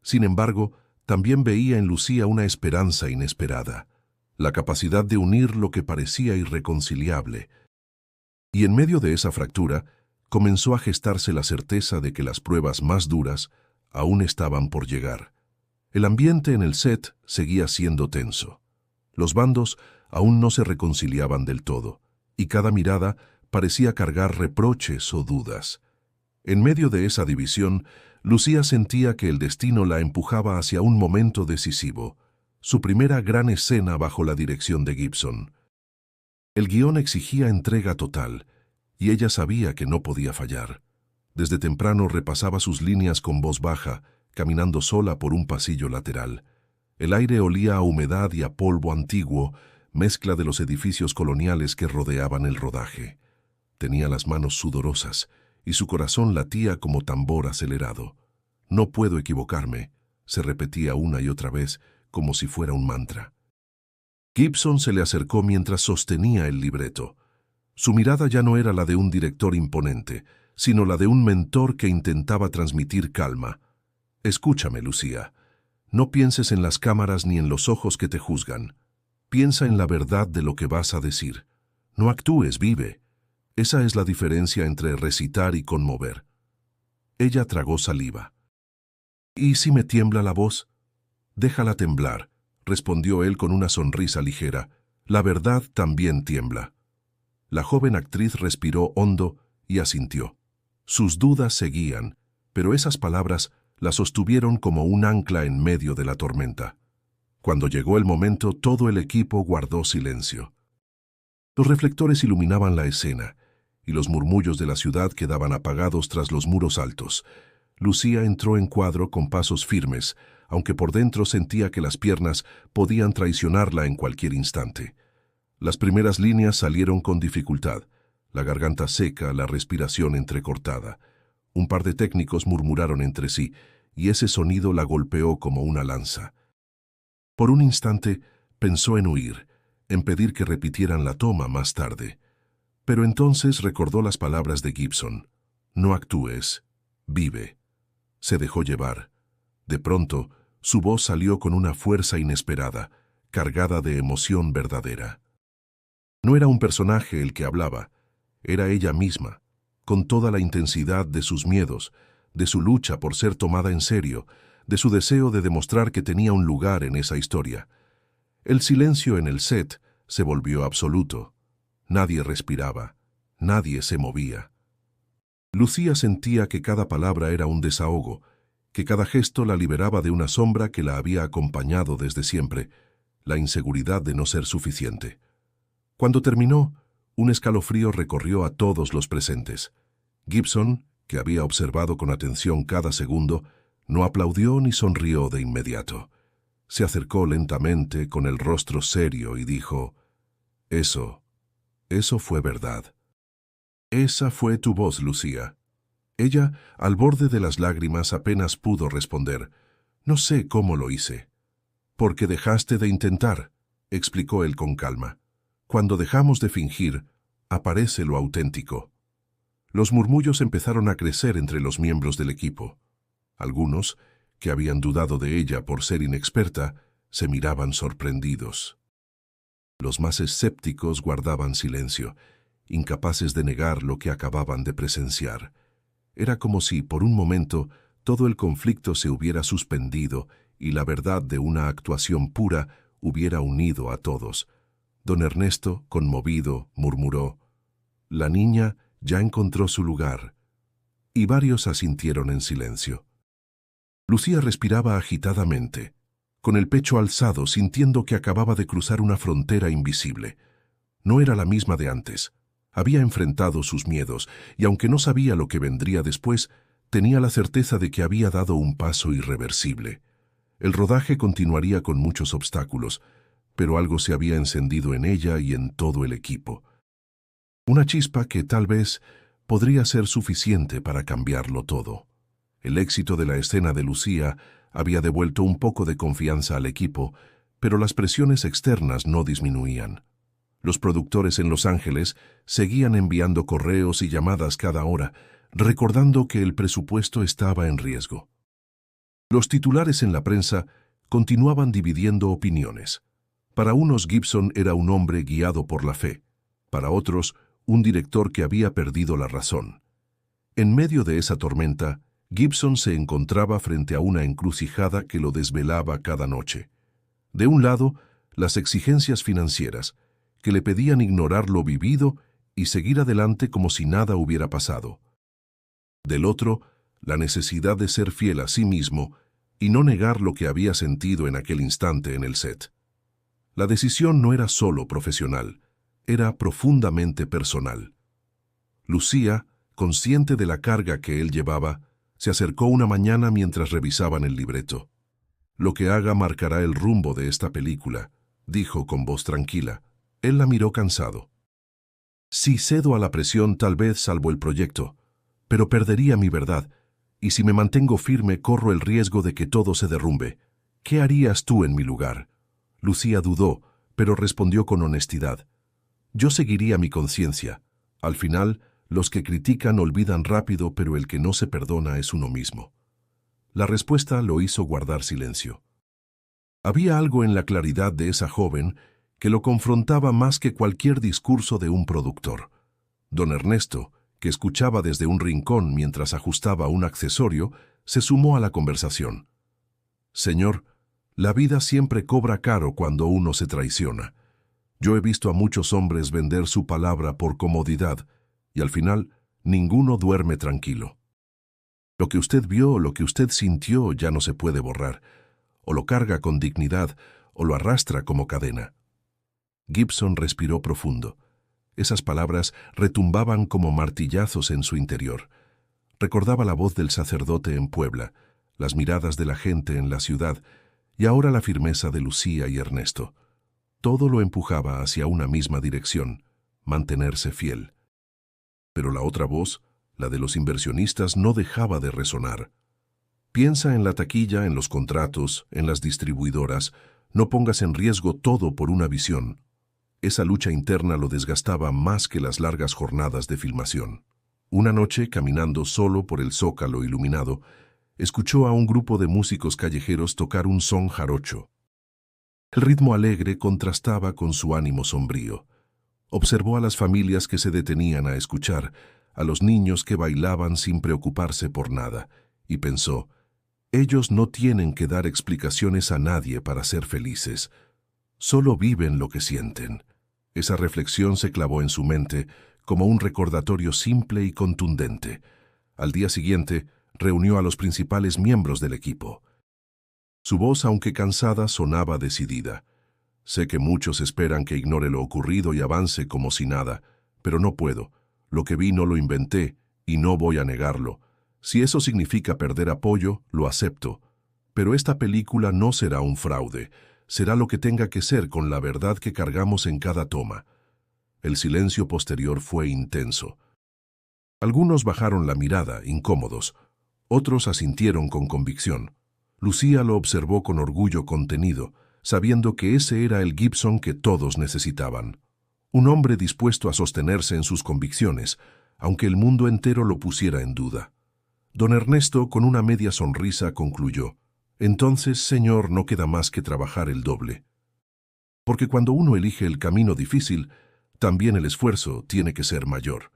Speaker 1: Sin embargo, también veía en Lucía una esperanza inesperada, la capacidad de unir lo que parecía irreconciliable. Y en medio de esa fractura, comenzó a gestarse la certeza de que las pruebas más duras aún estaban por llegar. El ambiente en el set seguía siendo tenso. Los bandos aún no se reconciliaban del todo, y cada mirada parecía cargar reproches o dudas. En medio de esa división, Lucía sentía que el destino la empujaba hacia un momento decisivo, su primera gran escena bajo la dirección de Gibson. El guión exigía entrega total, y ella sabía que no podía fallar. Desde temprano repasaba sus líneas con voz baja, caminando sola por un pasillo lateral. El aire olía a humedad y a polvo antiguo, mezcla de los edificios coloniales que rodeaban el rodaje. Tenía las manos sudorosas, y su corazón latía como tambor acelerado. «No puedo equivocarme», se repetía una y otra vez, como si fuera un mantra. Gibson se le acercó mientras sostenía el libreto. Su mirada ya no era la de un director imponente, sino la de un mentor que intentaba transmitir calma. «Escúchame, Lucía. No pienses en las cámaras ni en los ojos que te juzgan. Piensa en la verdad de lo que vas a decir. No actúes, vive. Esa es la diferencia entre recitar y conmover». Ella tragó saliva. «¿Y si me tiembla la voz?» «Déjala temblar», respondió él con una sonrisa ligera. «La verdad también tiembla». La joven actriz respiró hondo y asintió. Sus dudas seguían, pero esas palabras la sostuvieron como un ancla en medio de la tormenta. Cuando llegó el momento, todo el equipo guardó silencio. Los reflectores iluminaban la escena, y los murmullos de la ciudad quedaban apagados tras los muros altos. Lucía entró en cuadro con pasos firmes, aunque por dentro sentía que las piernas podían traicionarla en cualquier instante. Las primeras líneas salieron con dificultad, la garganta seca, la respiración entrecortada. Un par de técnicos murmuraron entre sí, y ese sonido la golpeó como una lanza. Por un instante pensó en huir, en pedir que repitieran la toma más tarde. Pero entonces recordó las palabras de Gibson. No actúes, vive. Se dejó llevar. De pronto, su voz salió con una fuerza inesperada, cargada de emoción verdadera. No era un personaje el que hablaba, era ella misma, con toda la intensidad de sus miedos, de su lucha por ser tomada en serio, de su deseo de demostrar que tenía un lugar en esa historia. El silencio en el set se volvió absoluto. Nadie respiraba, nadie se movía. Lucía sentía que cada palabra era un desahogo, que cada gesto la liberaba de una sombra que la había acompañado desde siempre, la inseguridad de no ser suficiente. Cuando terminó, un escalofrío recorrió a todos los presentes. Gibson, que había observado con atención cada segundo, no aplaudió ni sonrió de inmediato. Se acercó lentamente con el rostro serio y dijo: Eso fue verdad. Esa fue tu voz, Lucía. Ella, al borde de las lágrimas, apenas pudo responder. No sé cómo lo hice. Porque dejaste de intentar, explicó él con calma. Cuando dejamos de fingir, aparece lo auténtico. Los murmullos empezaron a crecer entre los miembros del equipo. Algunos, que habían dudado de ella por ser inexperta, se miraban sorprendidos. Los más escépticos guardaban silencio, incapaces de negar lo que acababan de presenciar. Era como si, por un momento, todo el conflicto se hubiera suspendido y la verdad de una actuación pura hubiera unido a todos. Don Ernesto, conmovido, murmuró: «La niña ya encontró su lugar», y varios asintieron en silencio. Lucía respiraba agitadamente, con el pecho alzado, sintiendo que acababa de cruzar una frontera invisible. No era la misma de antes. Había enfrentado sus miedos, y aunque no sabía lo que vendría después, tenía la certeza de que había dado un paso irreversible. El rodaje continuaría con muchos obstáculos, pero algo se había encendido en ella y en todo el equipo. Una chispa que tal vez podría ser suficiente para cambiarlo todo. El éxito de la escena de Lucía había devuelto un poco de confianza al equipo, pero las presiones externas no disminuían. Los productores en Los Ángeles seguían enviando correos y llamadas cada hora, recordando que el presupuesto estaba en riesgo. Los titulares en la prensa continuaban dividiendo opiniones. Para unos, Gibson era un hombre guiado por la fe. Para otros, un director que había perdido la razón. En medio de esa tormenta, Gibson se encontraba frente a una encrucijada que lo desvelaba cada noche. De un lado, las exigencias financieras, que le pedían ignorar lo vivido y seguir adelante como si nada hubiera pasado. Del otro, la necesidad de ser fiel a sí mismo y no negar lo que había sentido en aquel instante en el set. La decisión no era solo profesional, era profundamente personal. Lucía, consciente de la carga que él llevaba, se acercó una mañana mientras revisaban el libreto. «Lo que haga marcará el rumbo de esta película», dijo con voz tranquila. Él la miró cansado. «Si cedo a la presión, tal vez salvo el proyecto, pero perdería mi verdad, y si me mantengo firme, corro el riesgo de que todo se derrumbe. ¿Qué harías tú en mi lugar?» Lucía dudó, pero respondió con honestidad. «Yo seguiría mi conciencia. Al final, los que critican olvidan rápido, pero el que no se perdona es uno mismo». La respuesta lo hizo guardar silencio. Había algo en la claridad de esa joven que lo confrontaba más que cualquier discurso de un productor. Don Ernesto, que escuchaba desde un rincón mientras ajustaba un accesorio, se sumó a la conversación. «Señor, la vida siempre cobra caro cuando uno se traiciona. Yo he visto a muchos hombres vender su palabra por comodidad, y al final ninguno duerme tranquilo. Lo que usted vio, lo que usted sintió ya no se puede borrar. O lo carga con dignidad, o lo arrastra como cadena». Gibson respiró profundo. Esas palabras retumbaban como martillazos en su interior. Recordaba la voz del sacerdote en Puebla, las miradas de la gente en la ciudad, y ahora la firmeza de Lucía y Ernesto. Todo lo empujaba hacia una misma dirección, mantenerse fiel. Pero la otra voz, la de los inversionistas, no dejaba de resonar. «Piensa en la taquilla, en los contratos, en las distribuidoras. No pongas en riesgo todo por una visión». Esa lucha interna lo desgastaba más que las largas jornadas de filmación. Una noche, caminando solo por el zócalo iluminado, escuchó a un grupo de músicos callejeros tocar un son jarocho. El ritmo alegre contrastaba con su ánimo sombrío. Observó a las familias que se detenían a escuchar, a los niños que bailaban sin preocuparse por nada, y pensó, ellos no tienen que dar explicaciones a nadie para ser felices. Solo viven lo que sienten. Esa reflexión se clavó en su mente como un recordatorio simple y contundente. Al día siguiente, reunió a los principales miembros del equipo. Su voz, aunque cansada, sonaba decidida. Sé que muchos esperan que ignore lo ocurrido y avance como si nada, pero no puedo. Lo que vi no lo inventé y no voy a negarlo. Si eso significa perder apoyo, lo acepto. Pero esta película no será un fraude. Será lo que tenga que ser con la verdad que cargamos en cada toma. El silencio posterior fue intenso. Algunos bajaron la mirada, incómodos. Otros asintieron con convicción. Lucía lo observó con orgullo contenido, sabiendo que ese era el Gibson que todos necesitaban. Un hombre dispuesto a sostenerse en sus convicciones, aunque el mundo entero lo pusiera en duda. Don Ernesto, con una media sonrisa, concluyó: «Entonces, señor, no queda más que trabajar el doble». Porque cuando uno elige el camino difícil, también el esfuerzo tiene que ser mayor.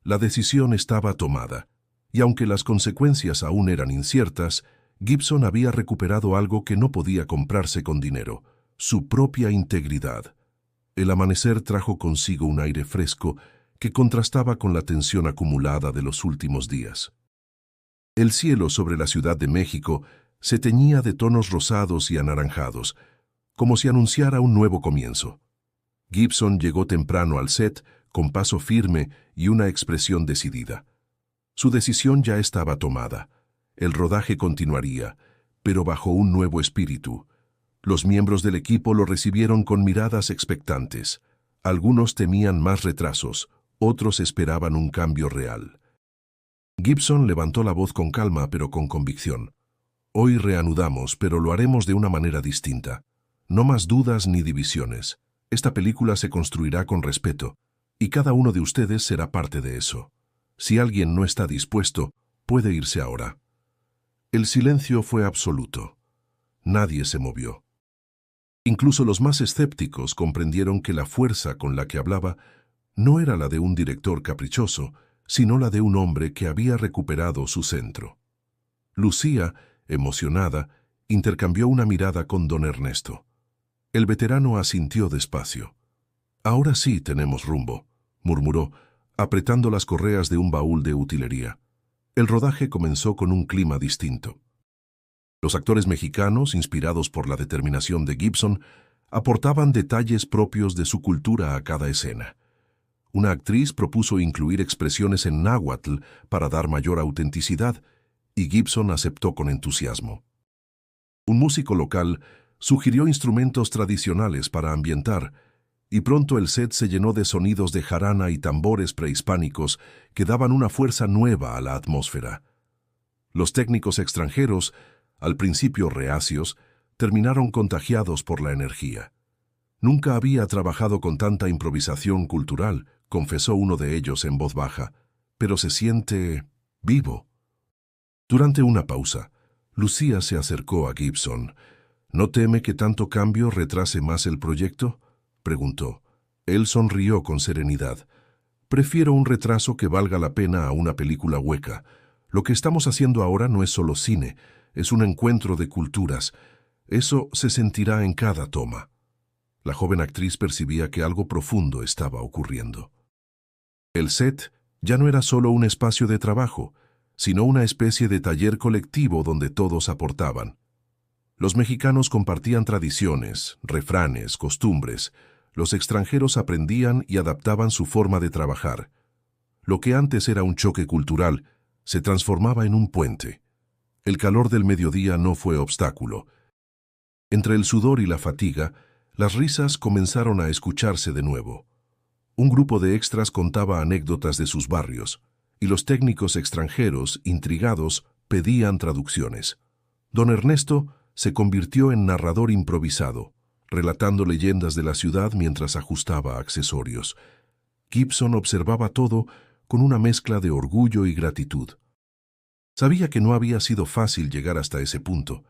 Speaker 1: La decisión estaba tomada, y aunque las consecuencias aún eran inciertas, Gibson había recuperado algo que no podía comprarse con dinero: su propia integridad. El amanecer trajo consigo un aire fresco que contrastaba con la tensión acumulada de los últimos días. El cielo sobre la Ciudad de México se teñía de tonos rosados y anaranjados, como si anunciara un nuevo comienzo. Gibson llegó temprano al set, con paso firme y una expresión decidida. Su decisión ya estaba tomada. El rodaje continuaría, pero bajo un nuevo espíritu. Los miembros del equipo lo recibieron con miradas expectantes. Algunos temían más retrasos, otros esperaban un cambio real. Gibson levantó la voz con calma pero con convicción. «Hoy reanudamos, pero lo haremos de una manera distinta. No más dudas ni divisiones. Esta película se construirá con respeto, y cada uno de ustedes será parte de eso. Si alguien no está dispuesto, puede irse ahora». El silencio fue absoluto. Nadie se movió. Incluso los más escépticos comprendieron que la fuerza con la que hablaba no era la de un director caprichoso, sino la de un hombre que había recuperado su centro. Lucía, emocionada, intercambió una mirada con don Ernesto. El veterano asintió despacio. «Ahora sí tenemos rumbo», murmuró, apretando las correas de un baúl de utilería. El rodaje comenzó con un clima distinto. Los actores mexicanos, inspirados por la determinación de Gibson, aportaban detalles propios de su cultura a cada escena. Una actriz propuso incluir expresiones en náhuatl para dar mayor autenticidad, y Gibson aceptó con entusiasmo. Un músico local sugirió instrumentos tradicionales para ambientar, y pronto el set se llenó de sonidos de jarana y tambores prehispánicos que daban una fuerza nueva a la atmósfera. Los técnicos extranjeros, al principio reacios, terminaron contagiados por la energía. «Nunca había trabajado con tanta improvisación cultural», confesó uno de ellos en voz baja, «pero se siente vivo». Durante una pausa, Lucía se acercó a Gibson. «¿No teme que tanto cambio retrase más el proyecto?», preguntó. Él sonrió con serenidad. «Prefiero un retraso que valga la pena a una película hueca. Lo que estamos haciendo ahora no es solo cine, es un encuentro de culturas. Eso se sentirá en cada toma». La joven actriz percibía que algo profundo estaba ocurriendo. El set ya no era solo un espacio de trabajo, sino una especie de taller colectivo donde todos aportaban. Los mexicanos compartían tradiciones, refranes, costumbres. Los extranjeros aprendían y adaptaban su forma de trabajar. Lo que antes era un choque cultural se transformaba en un puente. El calor del mediodía no fue obstáculo. Entre el sudor y la fatiga, las risas comenzaron a escucharse de nuevo. Un grupo de extras contaba anécdotas de sus barrios, y los técnicos extranjeros, intrigados, pedían traducciones. Don Ernesto se convirtió en narrador improvisado. relatando leyendas de la ciudad mientras ajustaba accesorios. Gibson observaba todo con una mezcla de orgullo y gratitud. Sabía que no había sido fácil llegar hasta ese punto.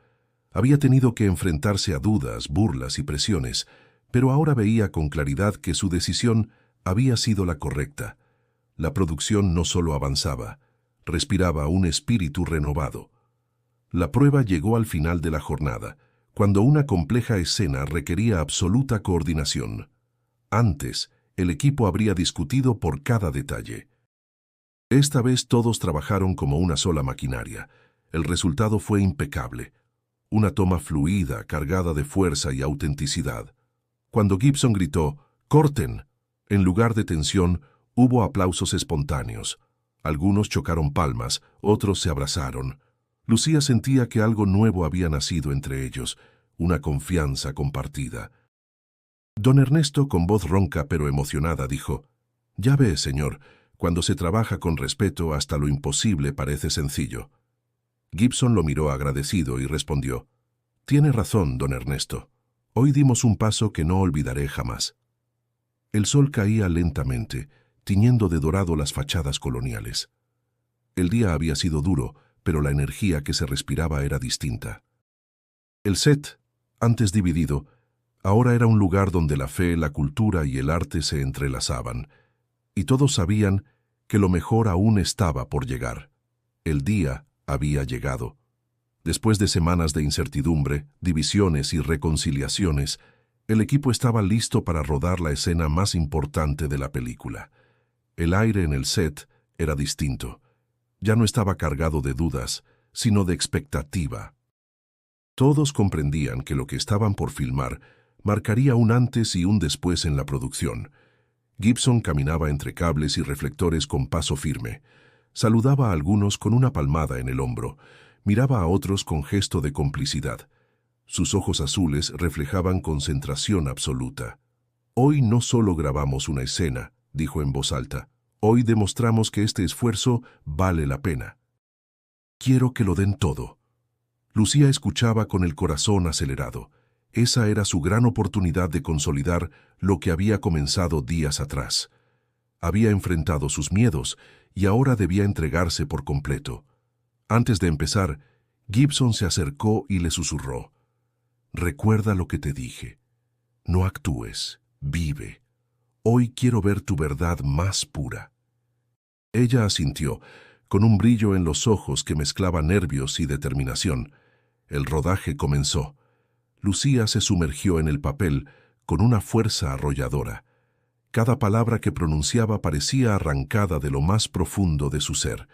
Speaker 1: Había tenido que enfrentarse a dudas, burlas y presiones, pero ahora veía con claridad que su decisión había sido la correcta. La producción no solo avanzaba, respiraba un espíritu renovado. La prueba llegó al final de la jornada, cuando una compleja escena requería absoluta coordinación. Antes, el equipo habría discutido por cada detalle. Esta vez todos trabajaron como una sola maquinaria. El resultado fue impecable. Una toma fluida, cargada de fuerza y autenticidad. Cuando Gibson gritó, ¡corten!, en lugar de tensión, hubo aplausos espontáneos. Algunos chocaron palmas, otros se abrazaron. Lucía sentía que algo nuevo había nacido entre ellos, una confianza compartida. Don Ernesto, con voz ronca pero emocionada, dijo, «Ya ve, señor, cuando se trabaja con respeto hasta lo imposible parece sencillo». Gibson lo miró agradecido y respondió, «Tiene razón, don Ernesto. Hoy dimos un paso que no olvidaré jamás». El sol caía lentamente, tiñendo de dorado las fachadas coloniales. El día había sido duro, pero la energía que se respiraba era distinta. El set, antes dividido, ahora era un lugar donde la fe, la cultura y el arte se entrelazaban, y todos sabían que lo mejor aún estaba por llegar. El día había llegado. Después de semanas de incertidumbre, divisiones y reconciliaciones, el equipo estaba listo para rodar la escena más importante de la película. El aire en el set era distinto. Ya no estaba cargado de dudas, sino de expectativa. Todos comprendían que lo que estaban por filmar marcaría un antes y un después en la producción. Gibson caminaba entre cables y reflectores con paso firme. Saludaba a algunos con una palmada en el hombro. Miraba a otros con gesto de complicidad. Sus ojos azules reflejaban concentración absoluta. «Hoy no solo grabamos una escena», dijo en voz alta. «Hoy demostramos que este esfuerzo vale la pena. Quiero que lo den todo». Lucía escuchaba con el corazón acelerado. Esa era su gran oportunidad de consolidar lo que había comenzado días atrás. Había enfrentado sus miedos y ahora debía entregarse por completo. Antes de empezar, Gibson se acercó y le susurró, «Recuerda lo que te dije. No actúes, vive. Hoy quiero ver tu verdad más pura». Ella asintió, con un brillo en los ojos que mezclaba nervios y determinación. El rodaje comenzó. Lucía se sumergió en el papel con una fuerza arrolladora. Cada palabra que pronunciaba parecía arrancada de lo más profundo de su ser.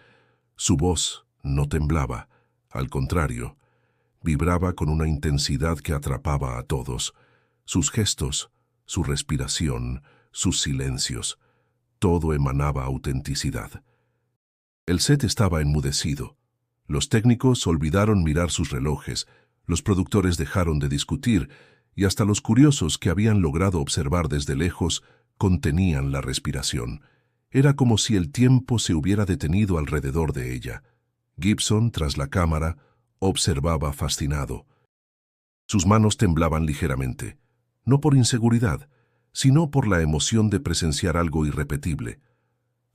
Speaker 1: Su voz no temblaba, al contrario, vibraba con una intensidad que atrapaba a todos. Sus gestos, su respiración, sus silencios, todo emanaba autenticidad. El set estaba enmudecido. Los técnicos olvidaron mirar sus relojes, los productores dejaron de discutir y hasta los curiosos que habían logrado observar desde lejos contenían la respiración. Era como si el tiempo se hubiera detenido alrededor de ella. Gibson, tras la cámara, observaba fascinado. Sus manos temblaban ligeramente, no por inseguridad, sino por la emoción de presenciar algo irrepetible.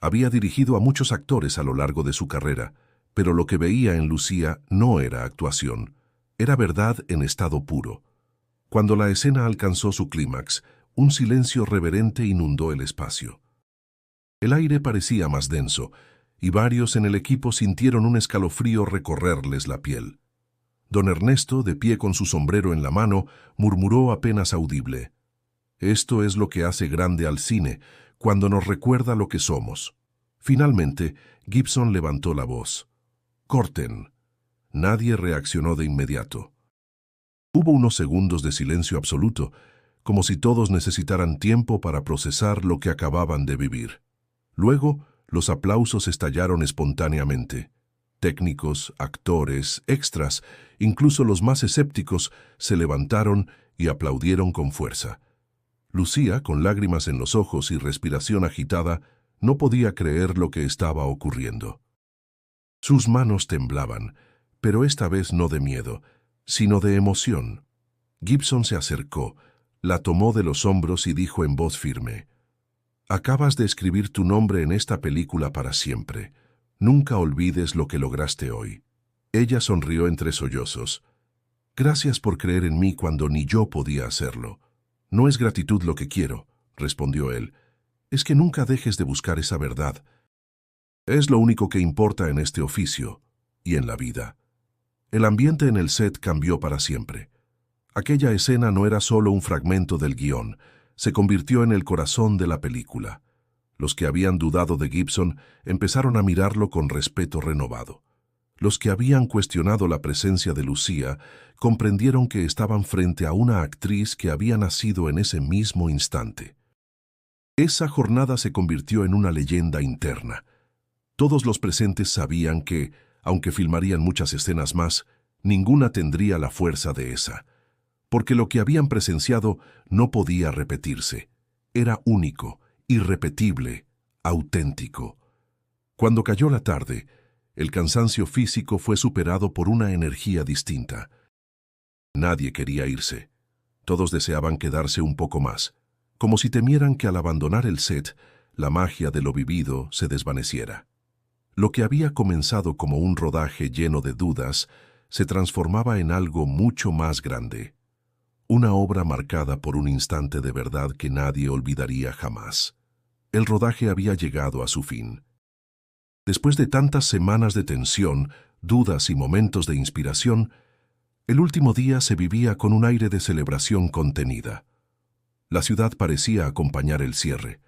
Speaker 1: Había dirigido a muchos actores a lo largo de su carrera, pero lo que veía en Lucía no era actuación, era verdad en estado puro. Cuando la escena alcanzó su clímax, un silencio reverente inundó el espacio. El aire parecía más denso, y varios en el equipo sintieron un escalofrío recorrerles la piel. Don Ernesto, de pie con su sombrero en la mano, murmuró apenas audible, «Esto es lo que hace grande al cine, cuando nos recuerda lo que somos». Finalmente, Gibson levantó la voz. «Corten». Nadie reaccionó de inmediato. Hubo unos segundos de silencio absoluto, como si todos necesitaran tiempo para procesar lo que acababan de vivir. Luego, los aplausos estallaron espontáneamente. Técnicos, actores, extras, incluso los más escépticos, se levantaron y aplaudieron con fuerza. Lucía, con lágrimas en los ojos y respiración agitada, no podía creer lo que estaba ocurriendo. Sus manos temblaban, pero esta vez no de miedo, sino de emoción. Gibson se acercó, La tomó de los hombros y dijo en voz firme: «Acabas de escribir tu nombre en esta película para siempre. Nunca olvides lo que lograste hoy». Ella sonrió entre sollozos. «Gracias por creer en mí cuando ni yo podía hacerlo». «No es gratitud lo que quiero», respondió él. «Es que nunca dejes de buscar esa verdad. Es lo único que importa en este oficio y en la vida». El ambiente en el set cambió para siempre. Aquella escena no era solo un fragmento del guión, se convirtió en el corazón de la película. Los que habían dudado de Gibson empezaron a mirarlo con respeto renovado. Los que habían cuestionado la presencia de Lucía comprendieron que estaban frente a una actriz que había nacido en ese mismo instante. Esa jornada se convirtió en una leyenda interna. Todos los presentes sabían que, aunque filmarían muchas escenas más, ninguna tendría la fuerza de esa, porque lo que habían presenciado no podía repetirse. Era único, irrepetible, auténtico. Cuando cayó la tarde, el cansancio físico fue superado por una energía distinta. Nadie quería irse. Todos deseaban quedarse un poco más, como si temieran que al abandonar el set, la magia de lo vivido se desvaneciera. Lo que había comenzado como un rodaje lleno de dudas se transformaba en algo mucho más grande. Una obra marcada por un instante de verdad que nadie olvidaría jamás. El rodaje había llegado a su fin. Después de tantas semanas de tensión, dudas y momentos de inspiración, el último día se vivía con un aire de celebración contenida. La ciudad parecía acompañar el cierre.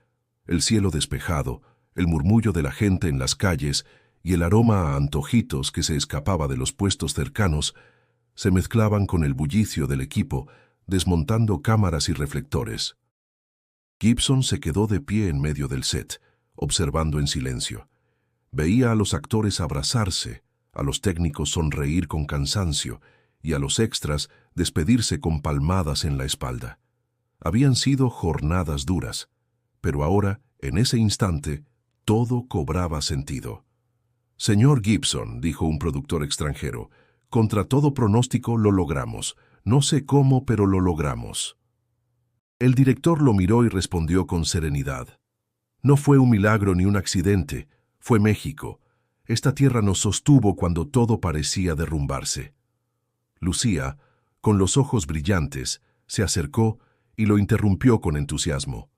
Speaker 1: El cielo despejado, el murmullo de la gente en las calles y el aroma a antojitos que se escapaba de los puestos cercanos se mezclaban con el bullicio del equipo, desmontando cámaras y reflectores. Gibson se quedó de pie en medio del set, observando en silencio. Veía a los actores abrazarse, a los técnicos sonreír con cansancio y a los extras despedirse con palmadas en la espalda. Habían sido jornadas duras, pero ahora, en ese instante, todo cobraba sentido. «Señor Gibson», dijo un productor extranjero, «contra todo pronóstico lo logramos. No sé cómo, pero lo logramos». El director lo miró y respondió con serenidad: «No fue un milagro ni un accidente, fue México. Esta tierra nos sostuvo cuando todo parecía derrumbarse». Lucía, con los ojos brillantes, se acercó y lo interrumpió con entusiasmo.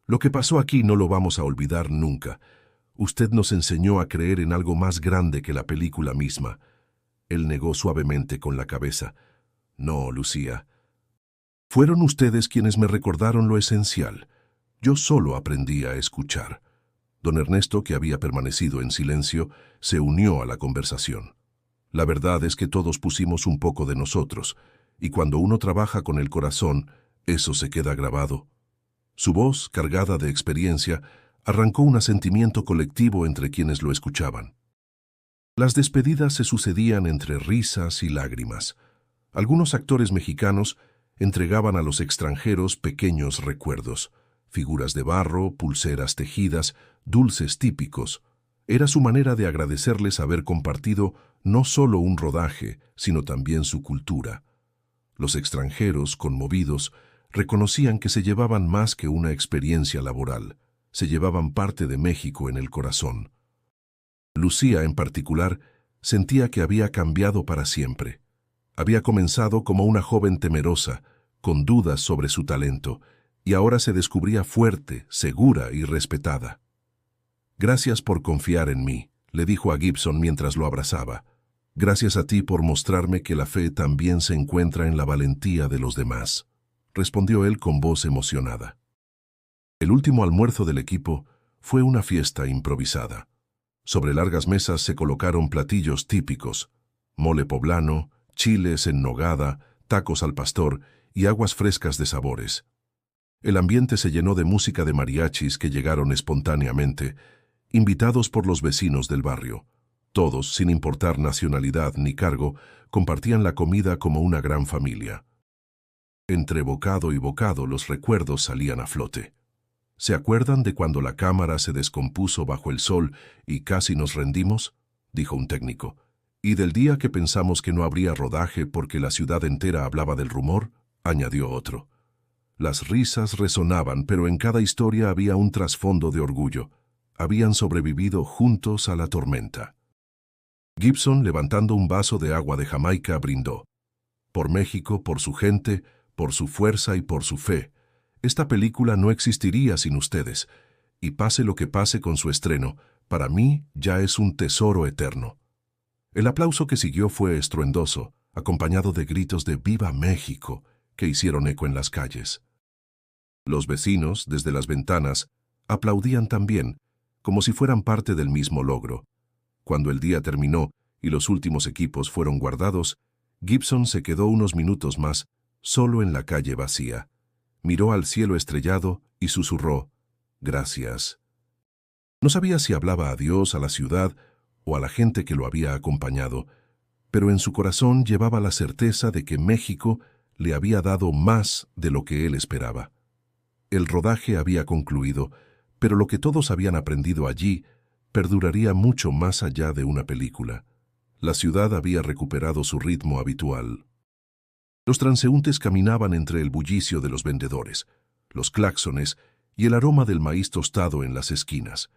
Speaker 1: «Lo que pasó aquí no lo vamos a olvidar nunca. Usted nos enseñó a creer en algo más grande que la película misma». Él negó suavemente con la cabeza. «No, Lucía. Fueron ustedes quienes me recordaron lo esencial. Yo solo aprendí a escuchar». Don Ernesto, que había permanecido en silencio, se unió a la conversación. «La verdad es que todos pusimos un poco de nosotros, y cuando uno trabaja con el corazón, eso se queda grabado». Su voz, cargada de experiencia, arrancó un asentimiento colectivo entre quienes lo escuchaban. Las despedidas se sucedían entre risas y lágrimas. Algunos actores mexicanos entregaban a los extranjeros pequeños recuerdos, figuras de barro, pulseras tejidas, dulces típicos. Era su manera de agradecerles haber compartido no solo un rodaje, sino también su cultura. Los extranjeros, conmovidos, reconocían que se llevaban más que una experiencia laboral, se llevaban parte de México en el corazón. Lucía, en particular, sentía que había cambiado para siempre. Había comenzado como una joven temerosa, con dudas sobre su talento, y ahora se descubría fuerte, segura y respetada. «Gracias por confiar en mí», le dijo a Gibson mientras lo abrazaba. «Gracias a ti por mostrarme que la fe también se encuentra en la valentía de los demás», respondió él con voz emocionada. El último almuerzo del equipo fue una fiesta improvisada. Sobre largas mesas se colocaron platillos típicos: mole poblano, chiles en nogada, tacos al pastor y aguas frescas de sabores. El ambiente se llenó de música de mariachis que llegaron espontáneamente, invitados por los vecinos del barrio. Todos, sin importar nacionalidad ni cargo, compartían la comida como una gran familia. Entre bocado y bocado los recuerdos salían a flote. «¿Se acuerdan de cuando la cámara se descompuso bajo el sol y casi nos rendimos?», dijo un técnico. «Y del día que pensamos que no habría rodaje porque la ciudad entera hablaba del rumor», añadió otro. Las risas resonaban, pero en cada historia había un trasfondo de orgullo. Habían sobrevivido juntos a la tormenta. Gibson, levantando un vaso de agua de Jamaica, brindó. Por México, por su gente, por su fuerza y por su fe. Esta película no existiría sin ustedes, y pase lo que pase con su estreno, para mí ya es un tesoro eterno. El aplauso que siguió fue estruendoso, acompañado de gritos de ¡Viva México!, que hicieron eco en las calles. Los vecinos, desde las ventanas, aplaudían también, como si fueran parte del mismo logro. Cuando el día terminó y los últimos equipos fueron guardados, Gibson se quedó unos minutos más, solo en la calle vacía. Miró al cielo estrellado y susurró, «Gracias». No sabía si hablaba a Dios, a la ciudad o a la gente que lo había acompañado, pero en su corazón llevaba la certeza de que México le había dado más de lo que él esperaba. El rodaje había concluido, pero lo que todos habían aprendido allí perduraría mucho más allá de una película. La ciudad había recuperado su ritmo habitual. Los transeúntes caminaban entre el bullicio de los vendedores, los claxones y el aroma del maíz tostado en las esquinas.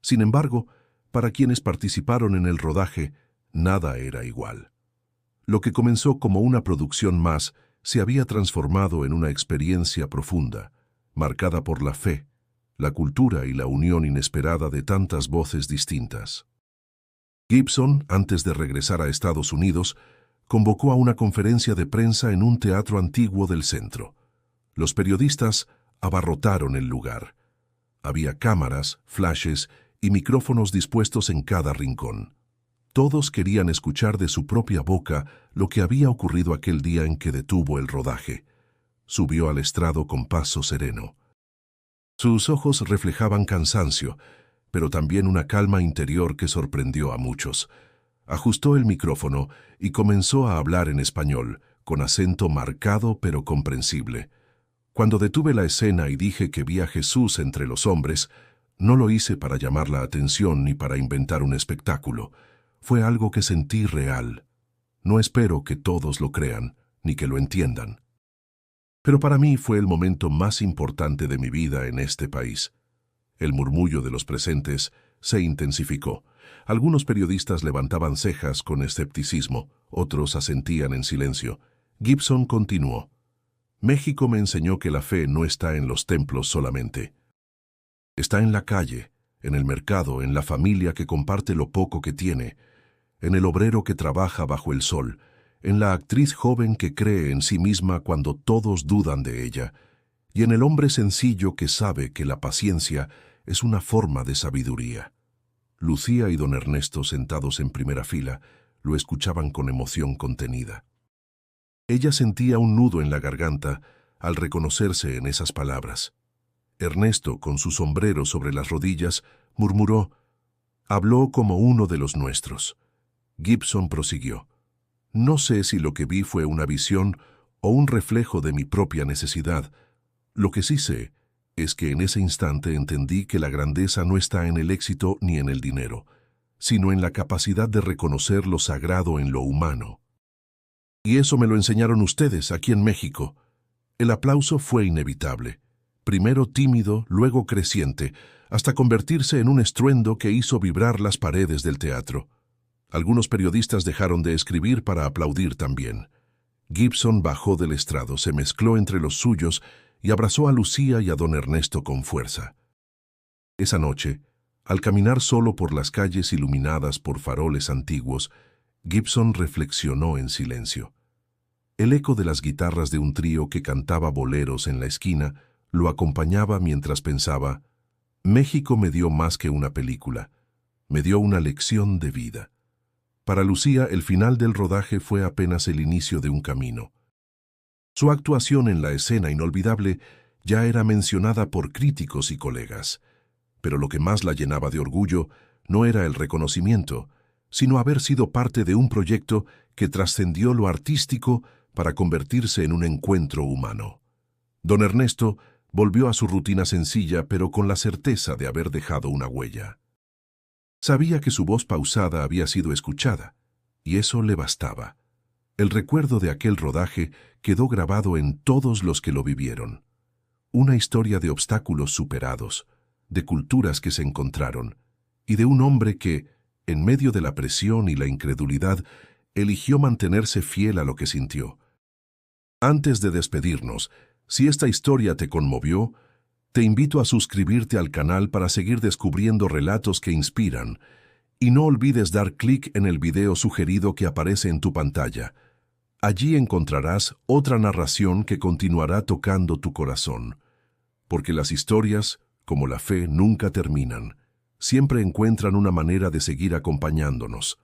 Speaker 1: Sin embargo, para quienes participaron en el rodaje, nada era igual. Lo que comenzó como una producción más se había transformado en una experiencia profunda, marcada por la fe, la cultura y la unión inesperada de tantas voces distintas. Gibson, antes de regresar a Estados Unidos, convocó a una conferencia de prensa en un teatro antiguo del centro. Los periodistas abarrotaron el lugar. Había cámaras, flashes y micrófonos dispuestos en cada rincón. Todos querían escuchar de su propia boca lo que había ocurrido aquel día en que detuvo el rodaje. Subió al estrado con paso sereno. Sus ojos reflejaban cansancio, pero también una calma interior que sorprendió a muchos. Ajustó el micrófono y comenzó a hablar en español, con acento marcado pero comprensible. Cuando detuve la escena y dije que vi a Jesús entre los hombres, no lo hice para llamar la atención ni para inventar un espectáculo. Fue algo que sentí real. No espero que todos lo crean, ni que lo entiendan. Pero para mí fue el momento más importante de mi vida en este país. El murmullo de los presentes se intensificó. Algunos periodistas levantaban cejas con escepticismo, otros asentían en silencio. Gibson continuó. México me enseñó que la fe no está en los templos solamente. Está en la calle, en el mercado, en la familia que comparte lo poco que tiene, en el obrero que trabaja bajo el sol, en la actriz joven que cree en sí misma cuando todos dudan de ella, y en el hombre sencillo que sabe que la paciencia es una forma de sabiduría. Lucía y don Ernesto, sentados en primera fila, lo escuchaban con emoción contenida. Ella sentía un nudo en la garganta al reconocerse en esas palabras. Ernesto, con su sombrero sobre las rodillas, murmuró, «Habló como uno de los nuestros». Gibson prosiguió, «No sé si lo que vi fue una visión o un reflejo de mi propia necesidad. Lo que sí sé es que en ese instante entendí que la grandeza no está en el éxito ni en el dinero, sino en la capacidad de reconocer lo sagrado en lo humano. Y eso me lo enseñaron ustedes aquí en México». El aplauso fue inevitable. Primero tímido, luego creciente, hasta convertirse en un estruendo que hizo vibrar las paredes del teatro. Algunos periodistas dejaron de escribir para aplaudir también. Gibson bajó del estrado, se mezcló entre los suyos y abrazó a Lucía y a don Ernesto con fuerza. Esa noche, al caminar solo por las calles iluminadas por faroles antiguos, Gibson reflexionó en silencio. El eco de las guitarras de un trío que cantaba boleros en la esquina lo acompañaba mientras pensaba, México me dio más que una película, me dio una lección de vida. Para Lucía, el final del rodaje fue apenas el inicio de un camino. Su actuación en la escena inolvidable ya era mencionada por críticos y colegas, pero lo que más la llenaba de orgullo no era el reconocimiento, sino haber sido parte de un proyecto que trascendió lo artístico para convertirse en un encuentro humano. Don Ernesto volvió a su rutina sencilla, pero con la certeza de haber dejado una huella. Sabía que su voz pausada había sido escuchada, y eso le bastaba. El recuerdo de aquel rodaje quedó grabado en todos los que lo vivieron. una historia de obstáculos superados, de culturas que se encontraron, y de un hombre que, en medio de la presión y la incredulidad, eligió mantenerse fiel a lo que sintió. Antes de despedirnos, si esta historia te conmovió, te invito a suscribirte al canal para seguir descubriendo relatos que inspiran, y no olvides dar clic en el video sugerido que aparece en tu pantalla. Allí encontrarás otra narración que continuará tocando tu corazón, porque las historias, como la fe, nunca terminan, siempre encuentran una manera de seguir acompañándonos.